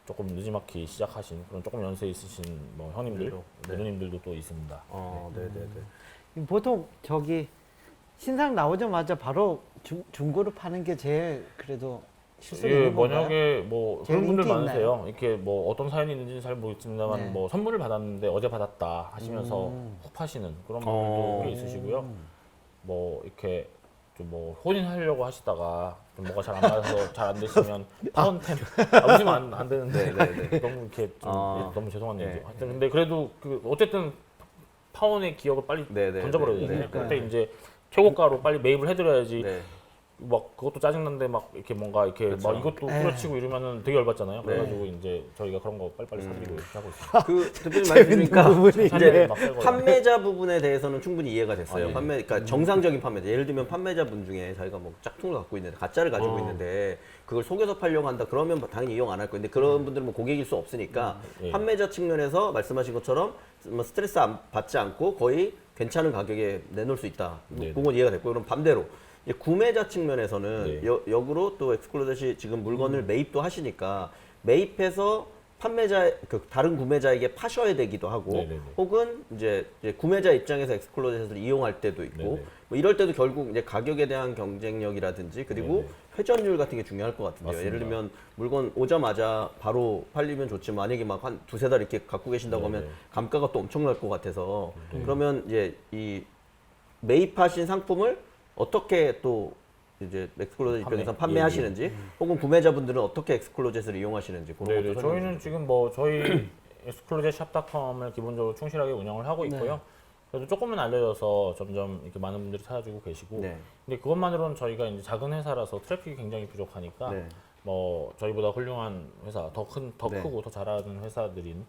조금 늦지막히 시작하신 그런 조금 연세 있으신 뭐 형님들, 네. 누님들도 또 있습니다. 네네네. 보통 저기 신상 나오자마자 바로 중고로 파는 게 제일 그래도 실수 예, 있는 건가요? 만약에 뭐 제일 그런 분들 인기 많으세요. 이렇게 뭐 어떤 사연이 있는지는 잘 모르겠습니다만 네. 뭐 선물을 받았는데 어제 받았다 하시면서 훅 파시는 그런 분들도 꽤 있으시고요. 뭐 이렇게 좀 뭐 혼인하려고 하시다가 좀 뭐가 잘 안 맞아서 잘 안 되시면 파운템 웃으면 안 되는데 너무 이렇게 좀 너무 죄송한 네. 얘기죠. 하여튼 근데 그래도 그 어쨌든 파운의 기억을 빨리 네, 던져버려야 네, 되잖아요. 네, 그때 이제 최고가로 빨리 매입을 해드려야지 네. 막 그것도 짜증난데 막 이렇게 뭔가 이렇게 그렇죠. 막 이것도 에. 후려치고 이러면은 되게 열받잖아요. 네. 그래가지고 이제 저희가 그런 거 빨리빨리 사드리고 이렇게 하고 있어요. 그 대표님 말씀드리니까 부분이 이제 막 빼고 판매자 부분에 대해서는 충분히 이해가 됐어요. 아, 네. 그러니까 정상적인 판매자. 예를 들면 판매자분 중에 자기가 뭐 짝퉁을 갖고 있는데 가짜를 가지고 있는데 그걸 속여서 팔려고 한다. 그러면 당연히 이용 안 할 거예요. 근데 그런 분들은 뭐 고객일 수 없으니까 예. 판매자 측면에서 말씀하신 것처럼 뭐 스트레스 받지 않고 거의 괜찮은 가격에 내놓을 수 있다. 네. 그건 이해가 됐고 그럼 반대로 이제 구매자 측면에서는 네. 역으로 또 엑스클로젯이 지금 물건을 매입도 하시니까 매입해서 판매자 그 다른 구매자에게 파셔야 되기도 하고 네네네. 혹은 이제 구매자 입장에서 엑스클로젯을 이용할 때도 있고 네네. 뭐 이럴 때도 결국 이제 가격에 대한 경쟁력이라든지 그리고 네네. 회전율 같은 게 중요할 것 같은데요. 맞습니다. 예를 들면 물건 오자마자 바로 팔리면 좋지만 만약에 막 한 두세 달 이렇게 갖고 계신다고 하면 네네. 감가가 또 엄청날 것 같아서 그러면 이제 이 매입하신 상품을 어떻게 또 이제 엑스클로젯 입장에서 판매. 판매하시는지 혹은 구매자분들은 어떻게 엑스클로젯을 이용하시는지 그런 네네. 것도 저희는 지금 뭐 저희 엑스클로젯 샵닷컴을 기본적으로 충실하게 운영을 하고 있고요. 그래도 조금은 알려져서 점점 이렇게 많은 분들이 찾아주고 계시고 네. 근데 그것만으로는 저희가 이제 작은 회사라서 트래픽이 굉장히 부족하니까 네. 뭐 저희보다 훌륭한 회사 더 네. 크고 더 잘하는 회사들인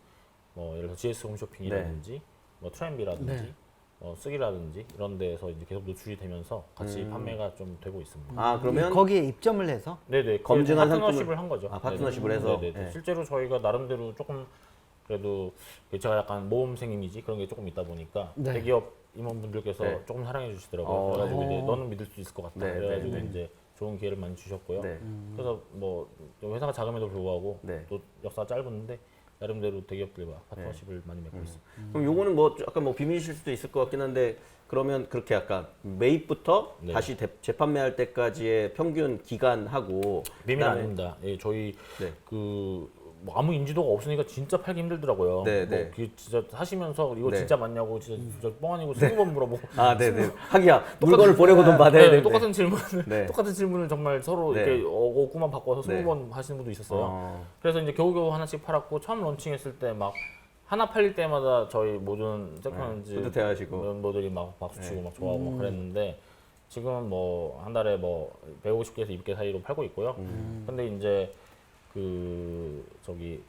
뭐 예를 들어 GS 홈쇼핑이라든지 뭐 트렌비라든지 네. 쓰기라든지 이런 데에서 이제 계속 노출이 되면서 같이 판매가 좀 되고 있습니다. 아 그러면 거기에 입점을 해서 네네. 검증한 파트너십을 상품을- 한 거죠. 아, 파트너십을 네네. 해서? 네네. 네. 실제로 저희가 나름대로 조금 그래도 제가 약간 모험생 이미지 그런 게 조금 있다 보니까 네. 대기업 임원분들께서 네. 조금 사랑해 주시더라고요. 어. 그래가지고 이제 너는 믿을 수 있을 것 같다. 네, 그래가지고 네, 네. 이제 좋은 기회를 많이 주셨고요. 네. 그래서 뭐 회사가 작음에도 불구하고 네. 또 역사가 짧은데 나름대로 대기업들과 파트너십을 많이 맺고 있습니다. 그럼 요거는 뭐 약간 뭐 비밀이실 수도 있을 것 같긴 한데 그러면 그렇게 약간 매입부터 네. 다시 재판매할 때까지의 평균 기간하고 비밀 그다음에- 아닙니다. 예, 저희 네. 뭐 아무 인지도가 없으니까 진짜 팔기 힘들더라고요. 네, 뭐 네. 진짜 하시면서 이거 네. 진짜 맞냐고 진짜 뻥 아니고 20번 물어보고 아, 네네. 하기야 물건을 보내고 돈 받아야 네, 되는데. 똑같은 질문을 네. 똑같은 질문을 정말 서로 네. 이렇게 어구만 바꿔서 네. 20번 하시는 분도 있었어요. 어. 그래서 이제 겨우겨우 하나씩 팔았고 처음 론칭했을 때 막 하나 팔릴 때마다 저희 모든 세컨즈 뿌듯해하시고. 멤버들이 막 박수 치고 네. 막 좋아하고 막 그랬는데 지금은 뭐 한 달에 뭐 150개에서 200개 사이로 팔고 있고요. 근데 이제 그 저기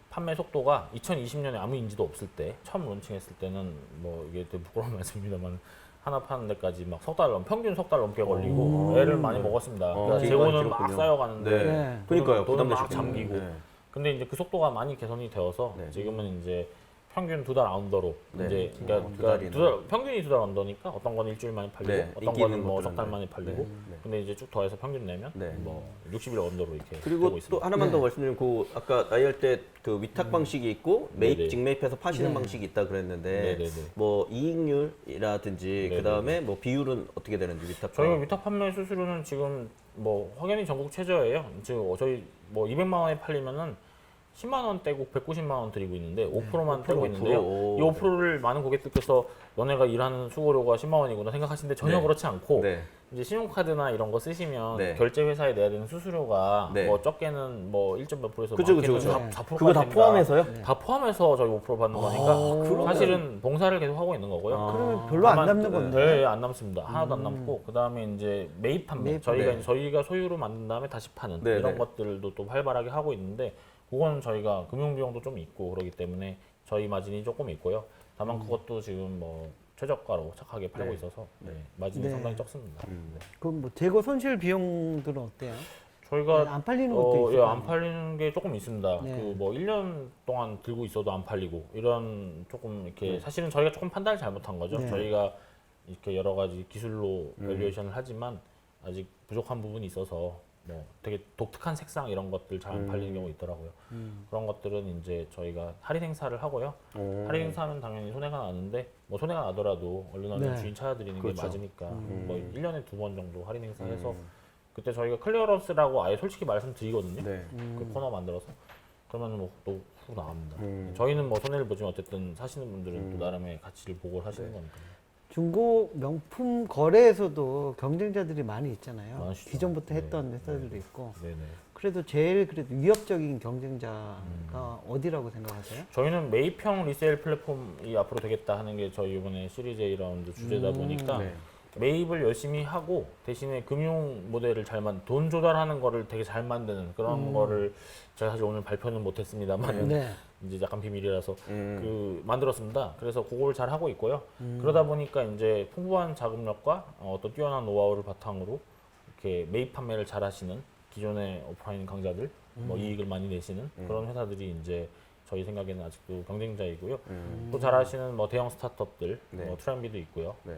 판매 속도가 2020년에 아무 인지도 없을 때 처음 론칭했을 때는 뭐 이게 되게 부끄러운 말씀입니다만 하나 파는 데까지 막 석 달 평균 석 달 넘게 걸리고 애를 많이 먹었습니다. 그러니까 재고는 막 길었군요. 쌓여가는데 네. 그러니까요. 돈은 막 부담되실 잠기고. 네. 근데 이제 그 속도가 많이 개선이 되어서 네. 지금은 이제 평균 2달 언더로 네. 이제 두 그러니까 달이나. 평균이 2달 언더니까 어떤 건 일주일 만에 팔리고 네, 어떤 인기 거는 있는 뭐 것들은 석 달 네. 만에 팔리고 네. 근데 이제 쭉 더해서 평균 내면 네. 뭐 60일 언더로 이렇게 그리고 되고 또 있습니다. 하나만 네. 더 말씀드리면 그 아까 나이할 때 그 위탁 방식이 있고 매입 네네. 직매입해서 파시는 네. 방식이 있다 그랬는데 네네네. 뭐 이익률이라든지 네네네. 그다음에 뭐 비율은 어떻게 되는지 위탁 저희가 위탁 판매 수수료는 지금 뭐 확연히 전국 최저예요. 지금 저희 뭐 200만 원에 팔리면은 10만 원 떼고 190만 원 드리고 있는데 5%만 떼고 5%. 있는데요. 오. 이 5%를 많은 고객들께서 너네가 일하는 수고료가 10만 원이구나 생각하시는데 전혀 네. 그렇지 않고 네. 이제 신용카드나 이런 거 쓰시면 네. 결제 회사에 내야 되는 수수료가 네. 뭐 적게는 뭐 1몇 %에서 그죠, 많게는 그죠, 그죠. 4%까지 그거 다 포함해서요? 다 포함해서 저희 5% 받는 거니까 그러면- 사실은 봉사를 계속 하고 있는 거고요. 아. 그러면 별로 안 다만- 남는 건데. 네, 안 남습니다. 하나도 안 남고 그다음에 이제 매입 판매. 매입 저희가 판매. 이제 저희가 소유로 만든 다음에 다시 파는 네, 이런 네. 것들도 또 활발하게 하고 있는데 그거는 저희가 금융 비용도 좀 있고 그러기 때문에 저희 마진이 조금 있고요. 다만 그것도 지금 뭐 최저가로 착하게 팔고 네. 있어서 네, 마진이 네. 상당히 적습니다. 네. 그럼 뭐 재고 손실 비용들은 어때요? 저희가 안 팔리는 것도 있을 예, 거 안 아니에요? 팔리는 게 조금 있습니다. 네. 그 뭐 1년 동안 들고 있어도 안 팔리고 이런 조금 이렇게 사실은 저희가 조금 판단을 잘못한 거죠. 네. 저희가 이렇게 여러 가지 기술로 밸류에이션을 하지만 아직 부족한 부분이 있어서 뭐 되게 독특한 색상 이런 것들 잘 안 팔리는 경우 있더라고요. 그런 것들은 이제 저희가 할인 행사를 하고요. 오. 할인 행사는 당연히 손해가 나는데 뭐 손해가 나더라도 얼른 네. 주인 찾아드리는 그렇죠. 게 맞으니까 뭐 1년에 2번 정도 할인 행사해서 그때 저희가 클리어런스라고 아예 솔직히 말씀드리거든요. 네. 그 코너 만들어서 그러면 뭐또 후 나갑니다. 저희는 뭐 손해를 보지만 어쨌든 사시는 분들은 또 나름의 가치를 보고 하시는 거니까. 중고 명품 거래에서도 경쟁자들이 많이 있잖아요. 많으시죠. 기존부터 네. 했던 회사들도 있고. 네네. 그래도 제일 그래도 위협적인 경쟁자가 어디라고 생각하세요? 저희는 매입형 리세일 플랫폼이 앞으로 되겠다 하는 게 저희 이번에 시리즈 A 라운드 주제다 보니까 네. 매입을 열심히 하고 대신에 금융 모델을 돈 조달하는 거를 되게 잘 만드는 그런 거를 제가 사실 오늘 발표는 못했습니다만 네. 이제 약간 비밀이라서 음. 그 만들었습니다. 그래서 그걸 잘 하고 있고요. 그러다 보니까 이제 풍부한 자금력과 어떤 뛰어난 노하우를 바탕으로 이렇게 매입 판매를 잘 하시는 기존의 오프라인 강자들, 뭐 이익을 많이 내시는 그런 회사들이 이제 저희 생각에는 아직도 경쟁자이고요. 또 잘하시는 뭐 대형 스타트업들, 네. 뭐 트렌비도 있고요. 네.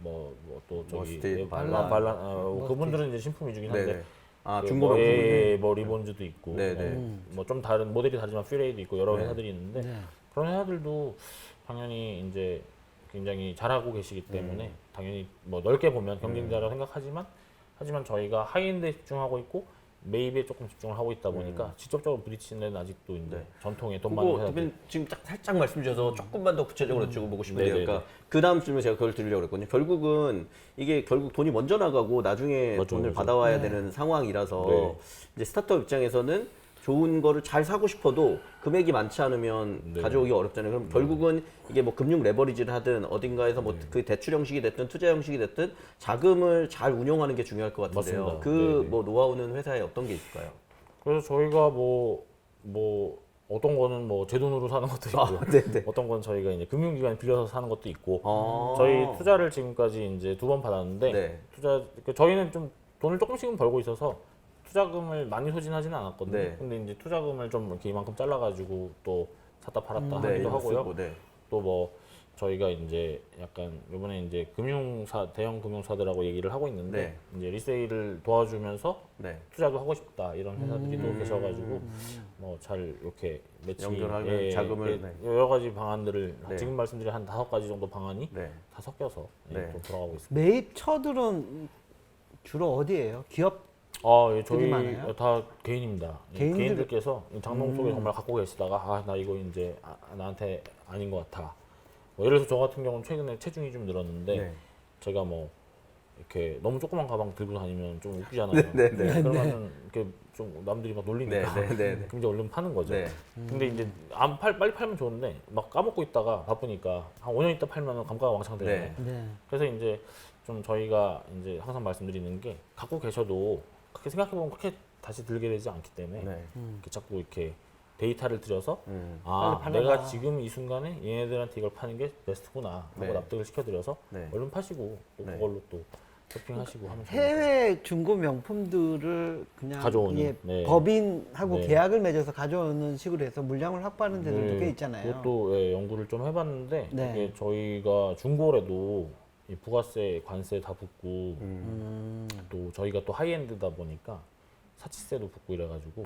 또 저기 머스티, 발란. 그분들은 이제 신품 위주긴 한데. 네네. 아 그 중고 뭐, 명품. 뭐 리본즈도 있고, 네네. 뭐 좀 다른 모델이 다르지만 퓨레이도 있고 여러 네. 회사들이 있는데 네. 그런 회사들도 당연히 이제 굉장히 잘하고 계시기 때문에 당연히 뭐 넓게 보면 경쟁자라고 생각하지만 하지만 저희가 하이엔드에 집중하고 있고 매입에 조금 집중을 하고 있다 보니까 직접적으로 부딪히는 데는 아직도 이제 네. 전통의 돈 많은 그거 회사들. 대표님 지금 딱 살짝 말씀 주셔서 조금만 더 구체적으로 여쭤보고 싶은데요. 네네네. 그러니까 그 다음 질문 제가 그걸 드리려고 그랬거든요. 결국은 이게 결국 돈이 먼저 나가고 나중에 맞죠, 돈을 맞죠. 받아와야 되는 상황이라서 네. 이제 스타트업 입장에서는 좋은 거를 잘 사고 싶어도 금액이 많지 않으면 네. 가져오기 어렵잖아요. 그럼 결국은 이게 뭐 금융 레버리지를 하든 어딘가에서 뭐 그 대출 형식이 됐든 투자 형식이 됐든 자금을 잘 운용하는 게 중요할 것 같은데요. 맞습니다. 그 네네. 뭐 노하우는 회사에 어떤 게 있을까요? 그래서 저희가 뭐 어떤 거는 뭐 제 돈으로 사는 것도 있고 아, 네네. 어떤 건 저희가 이제 금융기관 빌려서 사는 것도 있고 아. 저희 투자를 지금까지 이제 2번 받았는데 네. 저희는 좀 돈을 조금씩은 벌고 있어서 투자금을 많이 소진하지는 않았거든요. 네. 근데 이제 투자금을 좀 이렇게 이만큼 잘라가지고 또 샀다 팔았다 네, 하기도 이거 하고요. 쓰고, 네. 또 뭐 저희가 이제 약간 이번에 이제 대형 금융사들하고 얘기를 하고 있는데 이제 리세일을 도와주면서 네. 투자도 하고 싶다 이런 회사들이 또 계셔가지고 뭐 잘 이렇게 매치 연결하면 자금을, 네. 여러 가지 방안들을 네. 지금 말씀드린 한 5가지 정도 방안이 네. 다 섞여서 네. 좀 돌아가고 있습니다. 매입 처들은 주로 어디예요? 기업? 예, 저희 많아요? 다 개인입니다. 예, 개인들- 개인들께서 장롱 속에 정말 갖고 계시다가 나 이거 이제 나한테 아닌 것 같아. 뭐 예를 들어서 저 같은 경우는 최근에 체중이 좀 늘었는데 네. 제가 뭐 이렇게 너무 조그만 가방 들고 다니면 좀 웃기잖아요. 네, 네, 네. 그러면은 이렇게 좀 남들이 막 놀리니까 네, 네, 네, 네. 굉장히 얼른 파는 거죠. 네. 근데 이제 빨리 팔면 좋은데 막 까먹고 있다가 바쁘니까 한 5년 있다 팔면 감가가 왕창 되잖아요. 네. 네. 그래서 이제 좀 저희가 이제 항상 말씀드리는 게 갖고 계셔도 그렇게 생각해보면 그렇게 다시 들게 되지 않기 때문에 네. 이렇게 자꾸 이렇게 데이터를 들여서 빨리 팔아라. 내가 지금 이 순간에 얘네들한테 이걸 파는 게 베스트구나 하고 네. 납득을 시켜드려서 네. 얼른 파시고 또 네. 그걸로 또 쇼핑하시고 하면 좋을 것 같아요. 해외 중고 명품들을 그냥 가져오는, 이게 네. 법인하고 네. 계약을 맺어서 가져오는 식으로 해서 물량을 확보하는 데들도 네, 꽤 있잖아요. 그것도 예, 연구를 좀 해봤는데 네. 이게 저희가 중고래도 이 부가세, 관세 다 붙고 또 저희가 또 하이엔드다 보니까 사치세도 붙고 이래가지고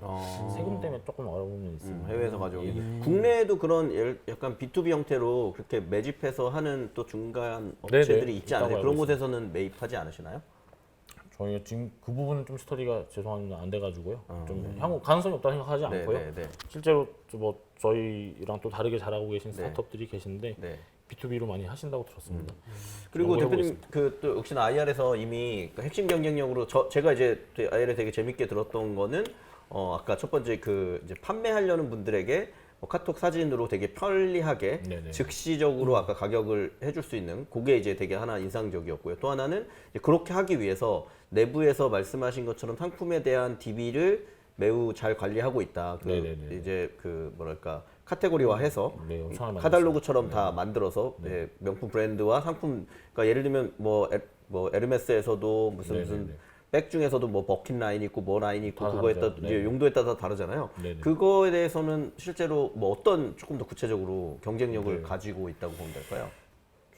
세금 때문에 조금 어려운 면이 있습니다. 해외에서 가져오기. 국내에도 그런 약간 B2B 형태로 그렇게 매집해서 하는 또 중간 업체들이 네네, 있지 있다고 않아요? 알고 그런 곳에서는 매입하지 않으시나요? 저희가 지금 그 부분은 좀 스터디가 죄송합니다 안 돼가지고요. 좀 향후 가능성이 없다 생각하지 않고요. 네. 실제로 뭐 저희랑 또 다르게 잘하고 계신 네. 스타트업들이 계신데 네. B2B로 많이 하신다고 들었습니다. 그리고 연구해보고 대표님 그 또 역시나 IR에서 이미 그 핵심 경쟁력으로 제가 이제 IR에 되게 재밌게 들었던 거는 아까 첫 번째 그 이제 판매하려는 분들에게 카톡 사진으로 되게 편리하게 네네. 즉시적으로 아까 가격을 해줄 수 있는 그게 이제 되게 하나 인상적이었고요. 또 하나는 이제 그렇게 하기 위해서 내부에서 말씀하신 것처럼 상품에 대한 DB를 매우 잘 관리하고 있다. 그 네네네. 이제 그 뭐랄까 카테고리화해서 네, 엄청나게 카탈로그처럼 다 만들어서 예, 명품 브랜드와 상품, 그러니까 예를 들면 뭐 에르메스에서도 무슨 네네네. 백 중에서도 뭐 버킨 라인 있고 뭐 라인 있고 다 그거에 다르죠. 따라 이제 네네. 용도에 따라 다르잖아요. 네네. 그거에 대해서는 실제로 뭐 어떤 조금 더 구체적으로 경쟁력을 네. 가지고 있다고 보면 될까요?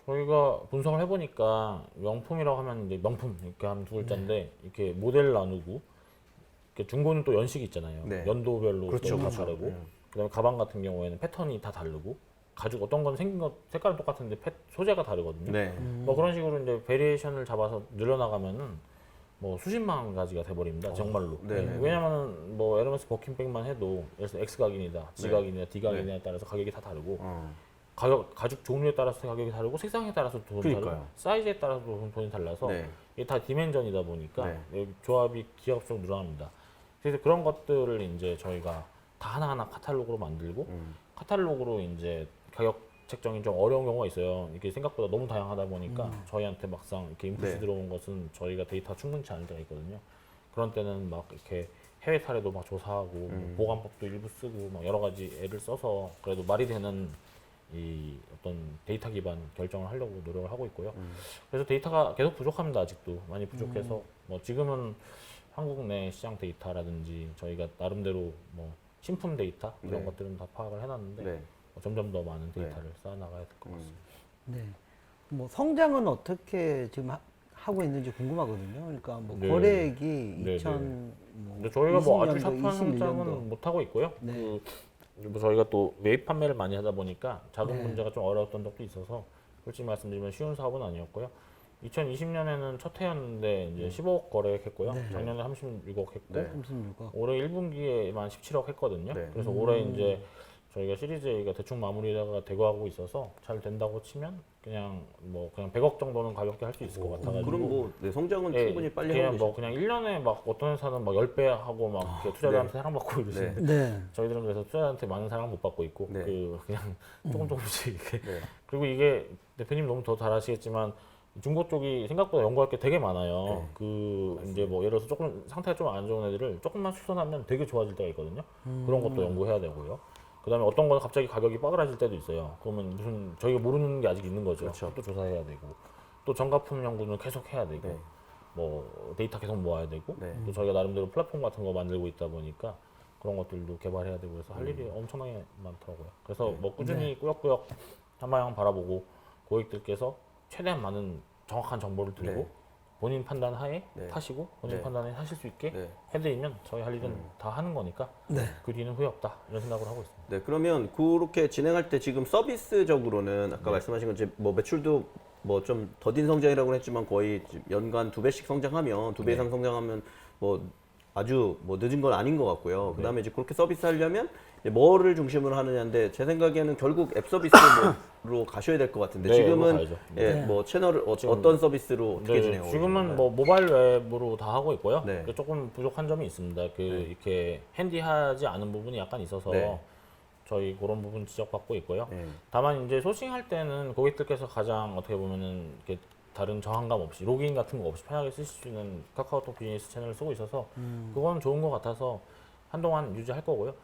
저희가 분석을 해보니까 명품이라고 하면 이제 명품 이렇게 하면 두 글자인데 이렇게 모델 나누고 이렇게 중고는 또 연식이 있잖아요. 네. 연도별로 그렇죠, 또 다 그렇죠. 다르고 네. 그다음에 가방 같은 경우에는 패턴이 다 다르고 가죽 어떤 건 생긴 것 색깔은 똑같은데 소재가 다르거든요. 네. 뭐 그런 식으로 이제 베리에이션을 잡아서 늘려나가면은 뭐 수십만 가지가 돼버립니다. 정말로. 네네. 왜냐면은 뭐 에르메스 버킨백만 해도 예를 들어 X 각인이다, G 각인이다, D 각인에 따라서 가격이 다 다르고 가죽 종류에 따라서 가격이 다르고 색상에 따라서 돈이 그러니까요. 다르고 사이즈에 따라서 돈이 달라서 네. 이게 다 디멘전이다 보니까 네. 여기 조합이 기하급수로 늘어납니다. 그래서 그런 것들을 이제 저희가 다 하나하나 카탈로그로 만들고 카탈로그로 이제 가격 책정이 좀 어려운 경우가 있어요. 이게 생각보다 너무 다양하다 보니까 저희한테 막상 이렇게 인풋이 네. 들어온 것은 저희가 데이터 충분치 않을 때가 있거든요. 그런 때는 막 이렇게 해외 사례도 막 조사하고 뭐 보관법도 일부 쓰고 막 여러 가지 애를 써서 그래도 말이 되는 이 어떤 데이터 기반 결정을 하려고 노력을 하고 있고요. 그래서 데이터가 계속 부족합니다. 아직도 많이 부족해서 뭐 지금은 한국 내 시장 데이터라든지 저희가 나름대로 뭐 신품 데이터 이런 네. 것들은 다 파악을 해놨는데 네. 점점 더 많은 데이터를 쌓아나가야 될 것 같습니다. 네. 뭐 성장은 어떻게 지금 하고 있는지 궁금하거든요. 그러니까 뭐 네. 거래액이 네, 2000 뭐 근데 저희가 뭐 아주 20년도, 샤프한 21년도. 성장은 못 하고 있고요. 네. 뭐 저희가 또 매입 판매를 많이 하다 보니까 자금 네. 문제가 좀 어려웠던 적도 있어서 솔직히 말씀드리면 쉬운 사업은 아니었고요. 2020년에는 첫 해였는데 이제 15억 거래했고요. 네. 작년에 36억 했고 네. 36억. 올해 1분기에만 17억 했거든요. 네. 그래서 올해 이제 저희가 시리즈 A가 대충 마무리가 되고 하고 있어서 잘 된다고 치면 그냥 100억 정도는 가볍게 할 수 있을 것 같아가지고. 그럼 뭐 네, 성장은 예, 충분히 빨리 그냥 하고 뭐 계시죠. 그냥 1년에 막 어떤 회사는 막 10배 하고 막 이렇게 투자자한테 사랑받고 이러시는데 네. 저희들은 그래서 투자자한테 많은 사랑을 못 받고 있고 네. 그냥 조금씩 이렇게 네. 그리고 이게 대표님 너무 더 잘 아시겠지만 중고 쪽이 생각보다 연구할 게 되게 많아요. 네. 그 이제 뭐 예를 들어서 조금 상태가 좀 안 좋은 애들을 조금만 수선하면 되게 좋아질 때가 있거든요. 그런 것도 연구해야 되고요. 그다음에 어떤 거는 갑자기 가격이 빠그라질 때도 있어요. 그러면 무슨 저희가 모르는 게 아직 있는 거죠. 그렇죠. 또 조사해야 되고 또 정가품 연구는 계속 해야 되고 네. 뭐 데이터 계속 모아야 되고 네. 또 저희가 나름대로 플랫폼 같은 거 만들고 있다 보니까 그런 것들도 개발해야 되고 그래서 할 일이 엄청나게 많더라고요. 그래서 뭐 꾸준히 꾸역꾸역 한 방향 바라보고 고객들께서 최대한 많은 정확한 정보를 드리고 네. 본인 판단 하에 네. 타시고 본인 네. 판단에 하실 수 있게 네. 해드리면 저희 할 일은 다 하는 거니까 그 뒤는 후회 없다 이런 생각을 하고 있습니다. 네, 그러면 그렇게 진행할 때 지금 서비스적으로는 아까 말씀하신 건 이제 뭐 매출도 뭐 좀 더딘 성장이라고 했지만 거의 연간 2배씩 성장하면 2배 이상 성장하면 뭐 아주 뭐 늦은 건 아닌 것 같고요. 그다음에 이제 그렇게 서비스 하려면 이제 뭐를 중심으로 하느냐인데 제 생각에는 결국 앱 서비스로 가셔야 될 것 같은데 네, 지금은 가야죠. 예, 뭐 채널을 어떤 서비스로 어떻게 진행하고 지금은 계신가요? 뭐 모바일 웹으로 다 하고 있고요. 네. 조금 부족한 점이 있습니다. 이렇게 핸디하지 않은 부분이 약간 있어서 네. 저희 그런 부분 지적받고 있고요. 네. 다만 이제 소싱할 때는 고객들께서 가장 어떻게 보면은 이렇게 다른 저항감 없이 로그인 같은 거 없이 편하게 쓰실 수 있는 카카오톡 비즈니스 채널을 쓰고 있어서 그건 좋은 것 같아서 한동안 유지할 거고요.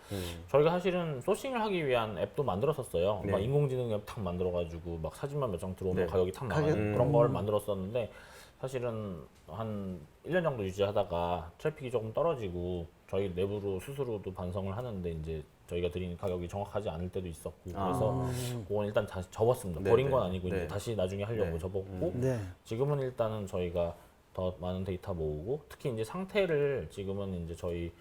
저희가 사실은 소싱을 하기 위한 앱도 만들었었어요. 네. 막 인공지능 앱 탁 만들어가지고 막 사진만 몇 장 들어오면 네. 가격이 탁 나가는 가격? 그런 걸 만들었었는데 사실은 한 1년 정도 유지하다가 트래픽이 조금 떨어지고 저희 내부로 스스로도 반성을 하는데 이제 저희가 드리는 가격이 정확하지 않을 때도 있었고 그래서 그건 일단 다시 접었습니다. 네, 버린 건 네. 아니고 이제 네. 다시 나중에 하려고 네. 접었고 네. 지금은 일단은 저희가 더 많은 데이터 모으고 특히 이제 상태를 지금은 이제 저희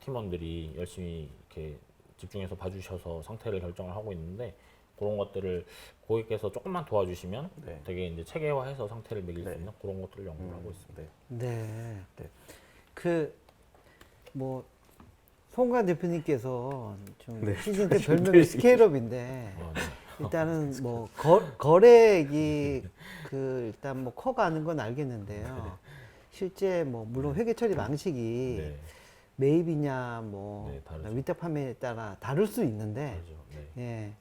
팀원들이 열심히 이렇게 집중해서 봐주셔서 상태를 결정을 하고 있는데 그런 것들을 고객께서 조금만 도와주시면 네. 되게 이제 체계화해서 상태를 매길 네. 수 있는 그런 것들을 연구를 하고 있습니다. 네. 네. 네. 그 뭐 송관 대표님께서 좀 네. 시즌 때 별명이 스케일업인데 네. 일단은 뭐 거래액이 그 일단 뭐 커가는 건 알겠는데요. 실제 뭐 물론 회계 처리 방식이 네. 매입이냐 뭐 네, 다르죠. 위탁 판매에 따라 다를 수 있는데 그렇죠. 네. 예.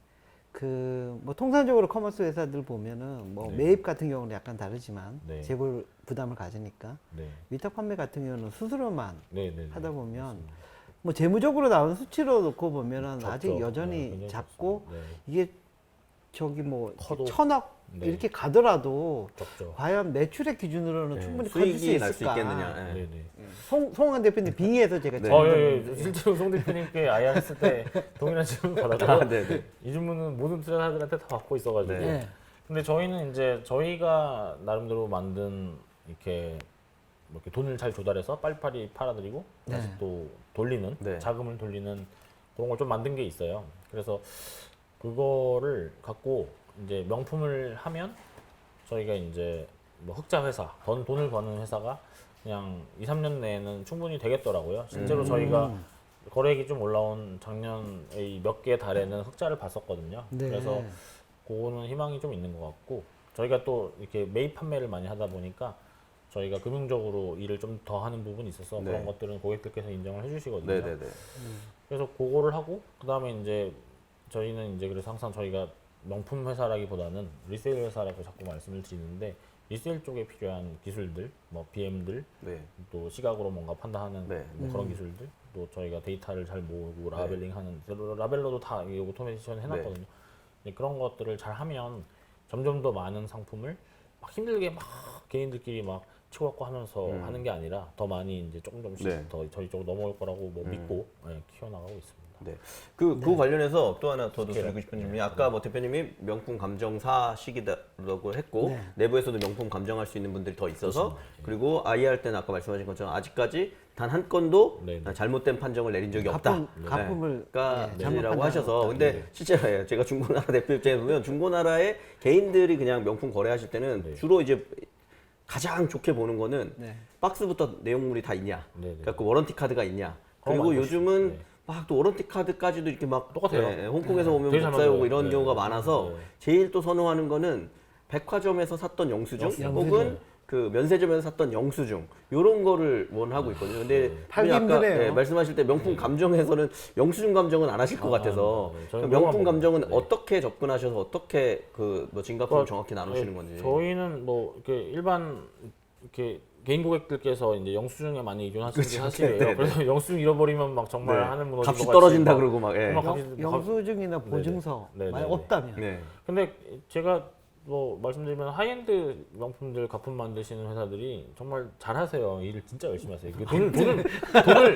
그 뭐 통상적으로 커머스 회사들 보면은 뭐 네. 매입 같은 경우는 약간 다르지만 네. 재벌 부담을 가지니까 네. 위탁 판매 같은 경우는 수수료만 네. 네. 하다 보면 맞습니다. 뭐 재무적으로 나오는 수치로 놓고 보면은 적죠. 아직 여전히 네, 굉장히 작고 적습니다. 네. 이게 저기 뭐 커도. 1,000억 네. 이렇게 가더라도 적죠. 과연 매출액 기준으로는 네. 충분히 커질 수 수익이 날 수 있을까? 있겠느냐. 네. 네. 네. 송한 대표님 빙의해서 제가 네. 예. 실제로 송 대표님께 IR 했을 때 동일한 질문 받았고 아, 네, 네. 이 질문은 모든 투자자들한테 다 받고 있어가지고 네. 네. 근데 저희는 이제 저희가 나름대로 만든 이렇게 뭐 이렇게 돈을 잘 조달해서 빨리빨리 팔아드리고 다시 네. 또 돌리는 네. 자금을 돌리는 그런 걸 좀 만든 게 있어요. 그래서 그거를 갖고 이제 명품을 하면 저희가 이제 뭐 흑자 회사, 돈을 버는 회사가 그냥 2, 3년 내에는 충분히 되겠더라고요. 실제로 저희가 거래액이 좀 올라온 작년에 몇 개 달에는 흑자를 봤었거든요. 네. 그래서 그거는 희망이 좀 있는 것 같고 저희가 또 이렇게 매입 판매를 많이 하다 보니까 저희가 금융적으로 일을 좀 더 하는 부분이 있어서 네. 그런 것들은 고객들께서 인정을 해주시거든요. 네, 네, 네. 그래서 그거를 하고 그다음에 이제 저희는 이제 그래서 항상 저희가 명품 회사라기보다는 리세일 회사라고 자꾸 말씀을 드리는데 리세일 쪽에 필요한 기술들, 뭐 BM들, 네. 또 시각으로 뭔가 판단하는 네. 뭐 그런 기술들, 또 저희가 데이터를 잘 모으고 라벨링하는 라벨러도 다 이게 오토메이션 해놨거든요. 근데 그런 것들을 잘 하면 점점 더 많은 상품을 막 힘들게 막 개인들끼리 막 치고받고 하면서 하는 게 아니라 더 많이 이제 조금씩 네. 더 저희 쪽으로 넘어올 거라고 뭐 믿고 키워나가고 있습니다. 네. 그 관련해서 또 하나 더 스케일업. 드리고 싶은 질문이 아까 뭐 대표님이 명품 감정사시기라고 했고 네. 내부에서도 명품 감정할 수 있는 분들이 더 있어서 그리고 IR 때는 아까 말씀하신 것처럼 아직까지 단 한 건도 네, 네. 잘못된 판정을 내린 적이 없다. 가품을 예, 까지라고 잘못 하셔서 판단하고 근데 네. 실제로 제가 중고나라 대표 입장에 보면 중고나라의 개인들이 그냥 명품 거래하실 때는 네. 주로 이제 가장 좋게 보는 거는 네. 박스부터 내용물이 다 있냐, 네, 네. 그러니까 워런티 카드가 있냐. 그런 거 그리고 많이 요즘은 보시죠. 네. 막 또 워런티 카드까지도 이렇게 막 똑같아요. 홍콩에서 오면 되게 잘 복사해 오고 만들어요. 이런 네. 경우가 많아서 네. 제일 또 선호하는 거는 백화점에서 샀던 영수증 혹은 그 면세점에서 샀던 영수증 이런 거를 원하고 있거든요. 근데 팔기 아까 힘드네요. 말씀하실 때 명품 감정에서는 영수증 감정은 안 하실 것 같아서 네. 저희는 그럼 명품 그거만 감정은 먹어요. 네. 어떻게 접근하셔서 어떻게 뭐 진가품을 그러니까 정확히 나누시는 건지. 저희는 뭐 이렇게 일반 이렇게 개인 고객들께서 이제 영수증에 많이 의존하시는 게 그쵸. 사실이에요. 네, 네, 그래서 영수증 잃어버리면 막 정말 네. 하늘 무너지는 값이 것 떨어진다 같이 그러고 막. 예. 막 영수증이나 보증서 네네. 만약 네네. 없다면 네. 근데 제가 뭐 말씀드리면 하이엔드 명품들 가품 만드시는 회사들이 정말 잘하세요. 일을 진짜 열심히 하세요. 그 돈을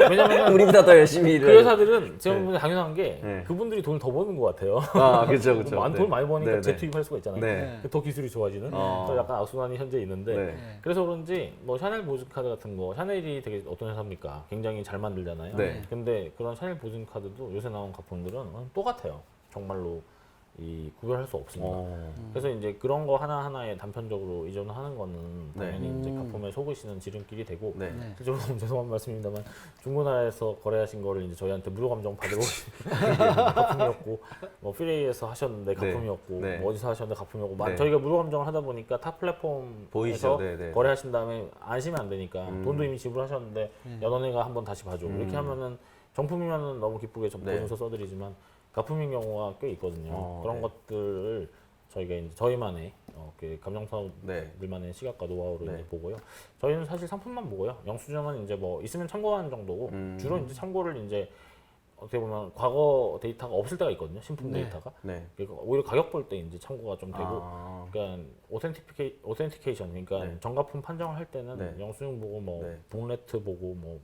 왜냐면 우리보다 더 열심히 그 일을. 회사들은 제가 보기엔 당연한 게 네. 그분들이 돈을 더 버는 것 같아요. 아, 그렇죠, 그렇죠. 돈 많이 버니까 네, 네. 재투입할 수가 있잖아요. 네. 더 기술이 좋아지는. 또 약간 악순환이 현재 있는데 네. 그래서 그런지 뭐 샤넬 보증카드 같은 거 샤넬이 되게 어떤 회사입니까? 굉장히 잘 만들잖아요. 네. 근데 그런 샤넬 보증카드도 요새 나온 가품들은 똑같아요. 정말로 이 구별할 수 없습니다. 그래서 이제 그런 거 하나하나에 단편적으로 의존하는 거는 당연히 이제 가품에 속으시는 지름길이 되고 네. 실제로 너무 죄송한 말씀입니다만 중고나라에서 거래하신 거를 이제 저희한테 무료 감정 받으러 오신 가품이었고 뭐 피레이에서 하셨는데 가품이었고 네. 뭐 어디서 하셨는데 가품이었고 네. 저희가 무료 감정을 하다 보니까 타 플랫폼에서 보이시죠? 네, 네. 거래하신 다음에 안심이 안 되니까 돈도 이미 지불하셨는데 네. 연원회가 한번 다시 봐줘 이렇게 하면은 정품이면은 너무 기쁘게 네. 보증서 써드리지만 가품인 경우가 꽤 있거든요. 그런 네. 것들을 저희가 이제 저희만의 감정사들만의 네. 시각과 노하우로 네. 이제 보고요. 저희는 사실 상품만 보고요. 영수증은 이제 뭐 있으면 참고하는 정도고 주로 이제 참고를 이제 어떻게 보면 과거 데이터가 없을 때가 있거든요. 신품 네. 데이터가. 네. 그러니까 오히려 가격 볼 때 이제 참고가 좀 되고, 아. 그러니까 오센티케이션, 그러니까 네. 정가품 판정을 할 때는 네. 영수증 보고 뭐 네. 북레트 보고 뭐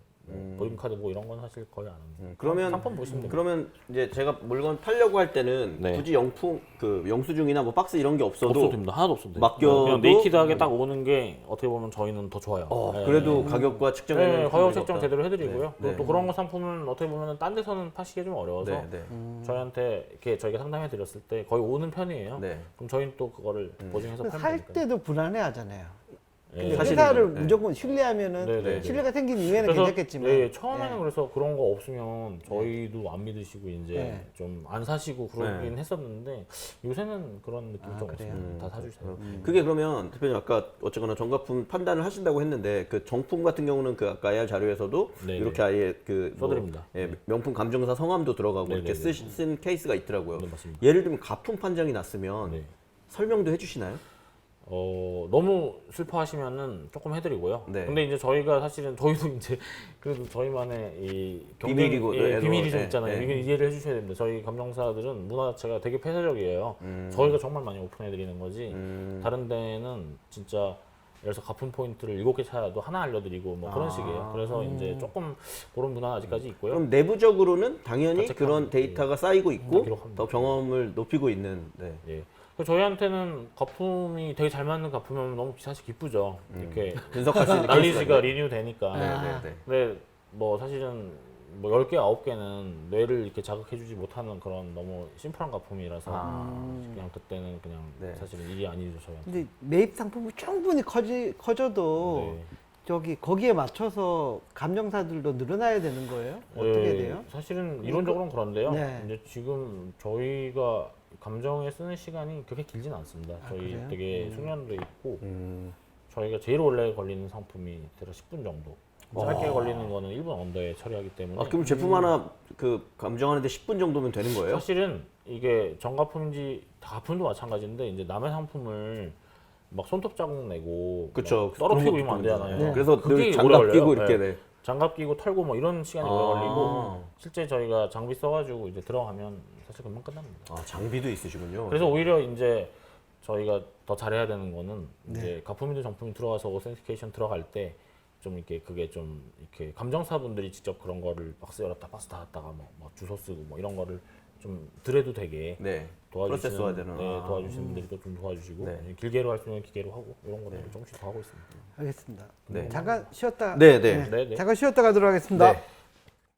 법인카드 보고 이런 건 사실 거의 안 합니다. 그러면 상품 보시면 됩니다. 그러면 이제 제가 물건 팔려고 할 때는 네. 굳이 영품 그 영수증이나 뭐 박스 이런 게 없어도 없어도 됩니다. 하나도 없어도 돼요. 맡겨도 그냥 네이키드하게 딱 오는 게 어떻게 보면 저희는 더 좋아요. 네. 그래도 가격과 측정에는 네, 가격 문제가 책정 없다. 제대로 해드리고요. 네. 그리고 네. 또 그런 거 상품은 어떻게 보면 딴 데서는 파시기 좀 어려워서 네, 네. 저희한테 이렇게 저희가 상담해 드렸을 때 거의 오는 편이에요. 네. 그럼 저희는 또 그거를 보증해서 팔면 살 되니까. 때도 불안해 하잖아요. 근데 예. 사실은 회사를 네. 무조건 신뢰하면은 네, 네, 네. 신뢰가 생긴 이후에는 그래서 괜찮겠지만 예, 처음에는 예. 그래서 그런 거 없으면 저희도 안 믿으시고 이제 네. 좀 안 사시고 그러긴 했었는데 요새는 그런 느낌이 좀 그래요? 없습니다. 다 사주세요. 그게 그러면 대표님 아까 어쨌거나 정가품 판단을 하신다고 했는데 그 정품 같은 경우는 그 아까 AR 자료에서도 네, 이렇게 아예 그 뭐, 써드립니다. 예, 명품 감정사 성함도 들어가고 네, 이렇게 네, 네. 쓴 케이스가 있더라고요. 네, 맞습니다. 예를 들면 가품 판정이 났으면 네. 설명도 해주시나요? 너무 슬퍼하시면은 조금 해드리고요. 네. 근데 이제 저희가 사실은 저희도 이제 그래도 저희만의 이 비밀이고, 네, 비밀이 좀 네, 있잖아요. 네. 이건 이해를 해주셔야 됩니다. 저희 감정사들은 문화 자체가 되게 폐쇄적이에요. 저희가 정말 많이 오픈해드리는 거지. 다른 데는 진짜 예를 들어서 가품 포인트를 7개 찾아도 하나 알려드리고 뭐 그런 식이에요. 그래서 이제 조금 그런 문화는 아직까지 있고요. 그럼 내부적으로는 당연히 다 그런 체크합니다. 데이터가 쌓이고 있고 기록합니다. 더 경험을 높이고 있는. 네. 예. 그래서 저희한테는 가품이 되게 잘 맞는 가품이면 너무 사실 기쁘죠. 이렇게 분석할 수 있는 날리지가 케이스가 리뉴 되니까. 있네. 네, 네, 근데 뭐 사실은 뭐 10개, 9개는 뇌를 이렇게 자극해주지 못하는 그런 너무 심플한 가품이라서 그냥 그때는 그냥 네. 사실은 일이 아니죠 저희한테. 근데 매입 상품이 충분히 커져도 네. 저기 거기에 맞춰서 감정사들도 늘어나야 되는 거예요? 어떻게 예, 돼요? 사실은 이론적으로는 그런데요. 네. 이제 지금 저희가 감정에 쓰는 시간이 그렇게 길진 않습니다. 저희 그래요? 되게 숙련돼 있고 음. 저희가 제일 오래 걸리는 상품이 대략 10분 정도. 짧게 걸리는 거는 1분 언더에 처리하기 때문에 아, 그럼 제품 하나 그 감정하는데 10분 정도면 되는 거예요? 사실은 이게 정가품인지 가품도 마찬가지인데 이제 남의 상품을 막 손톱 자국 내고 그쵸. 막 떨어뜨리고 그런 이러면 안 것도 되잖아요. 네. 그래서 그게 늘 오래 장갑 걸려요. 끼고 이렇게 네. 네. 장갑 끼고 털고 뭐 이런 시간이 오래 아. 걸리고 실제 저희가 장비 써가지고 이제 들어가면 사실 금방 끝납니다. 아, 장비도 있으시군요. 그래서 오히려 이제 저희가 더 잘해야 되는 거는 네. 이제 가품이든 정품이 들어가서 오센티케이션 들어갈 때 좀 이렇게 그게 좀 이렇게 감정사분들이 직접 그런 거를 박스 열었다 박스 닫았다가 뭐 주소 쓰고 뭐 이런 거를 좀 드려도 되게 네. 도와주시는 프로세스화되는. 네, 도와주시는 분들이 좀 도와주시고 네. 길게로 할 수 있는 기계로 하고 이런 거를 조금씩 더 하고 있습니다. 알겠습니다. 네. 잠깐 쉬었다. 네, 네. 네, 네. 잠깐 쉬었다 가도록 하겠습니다. 네.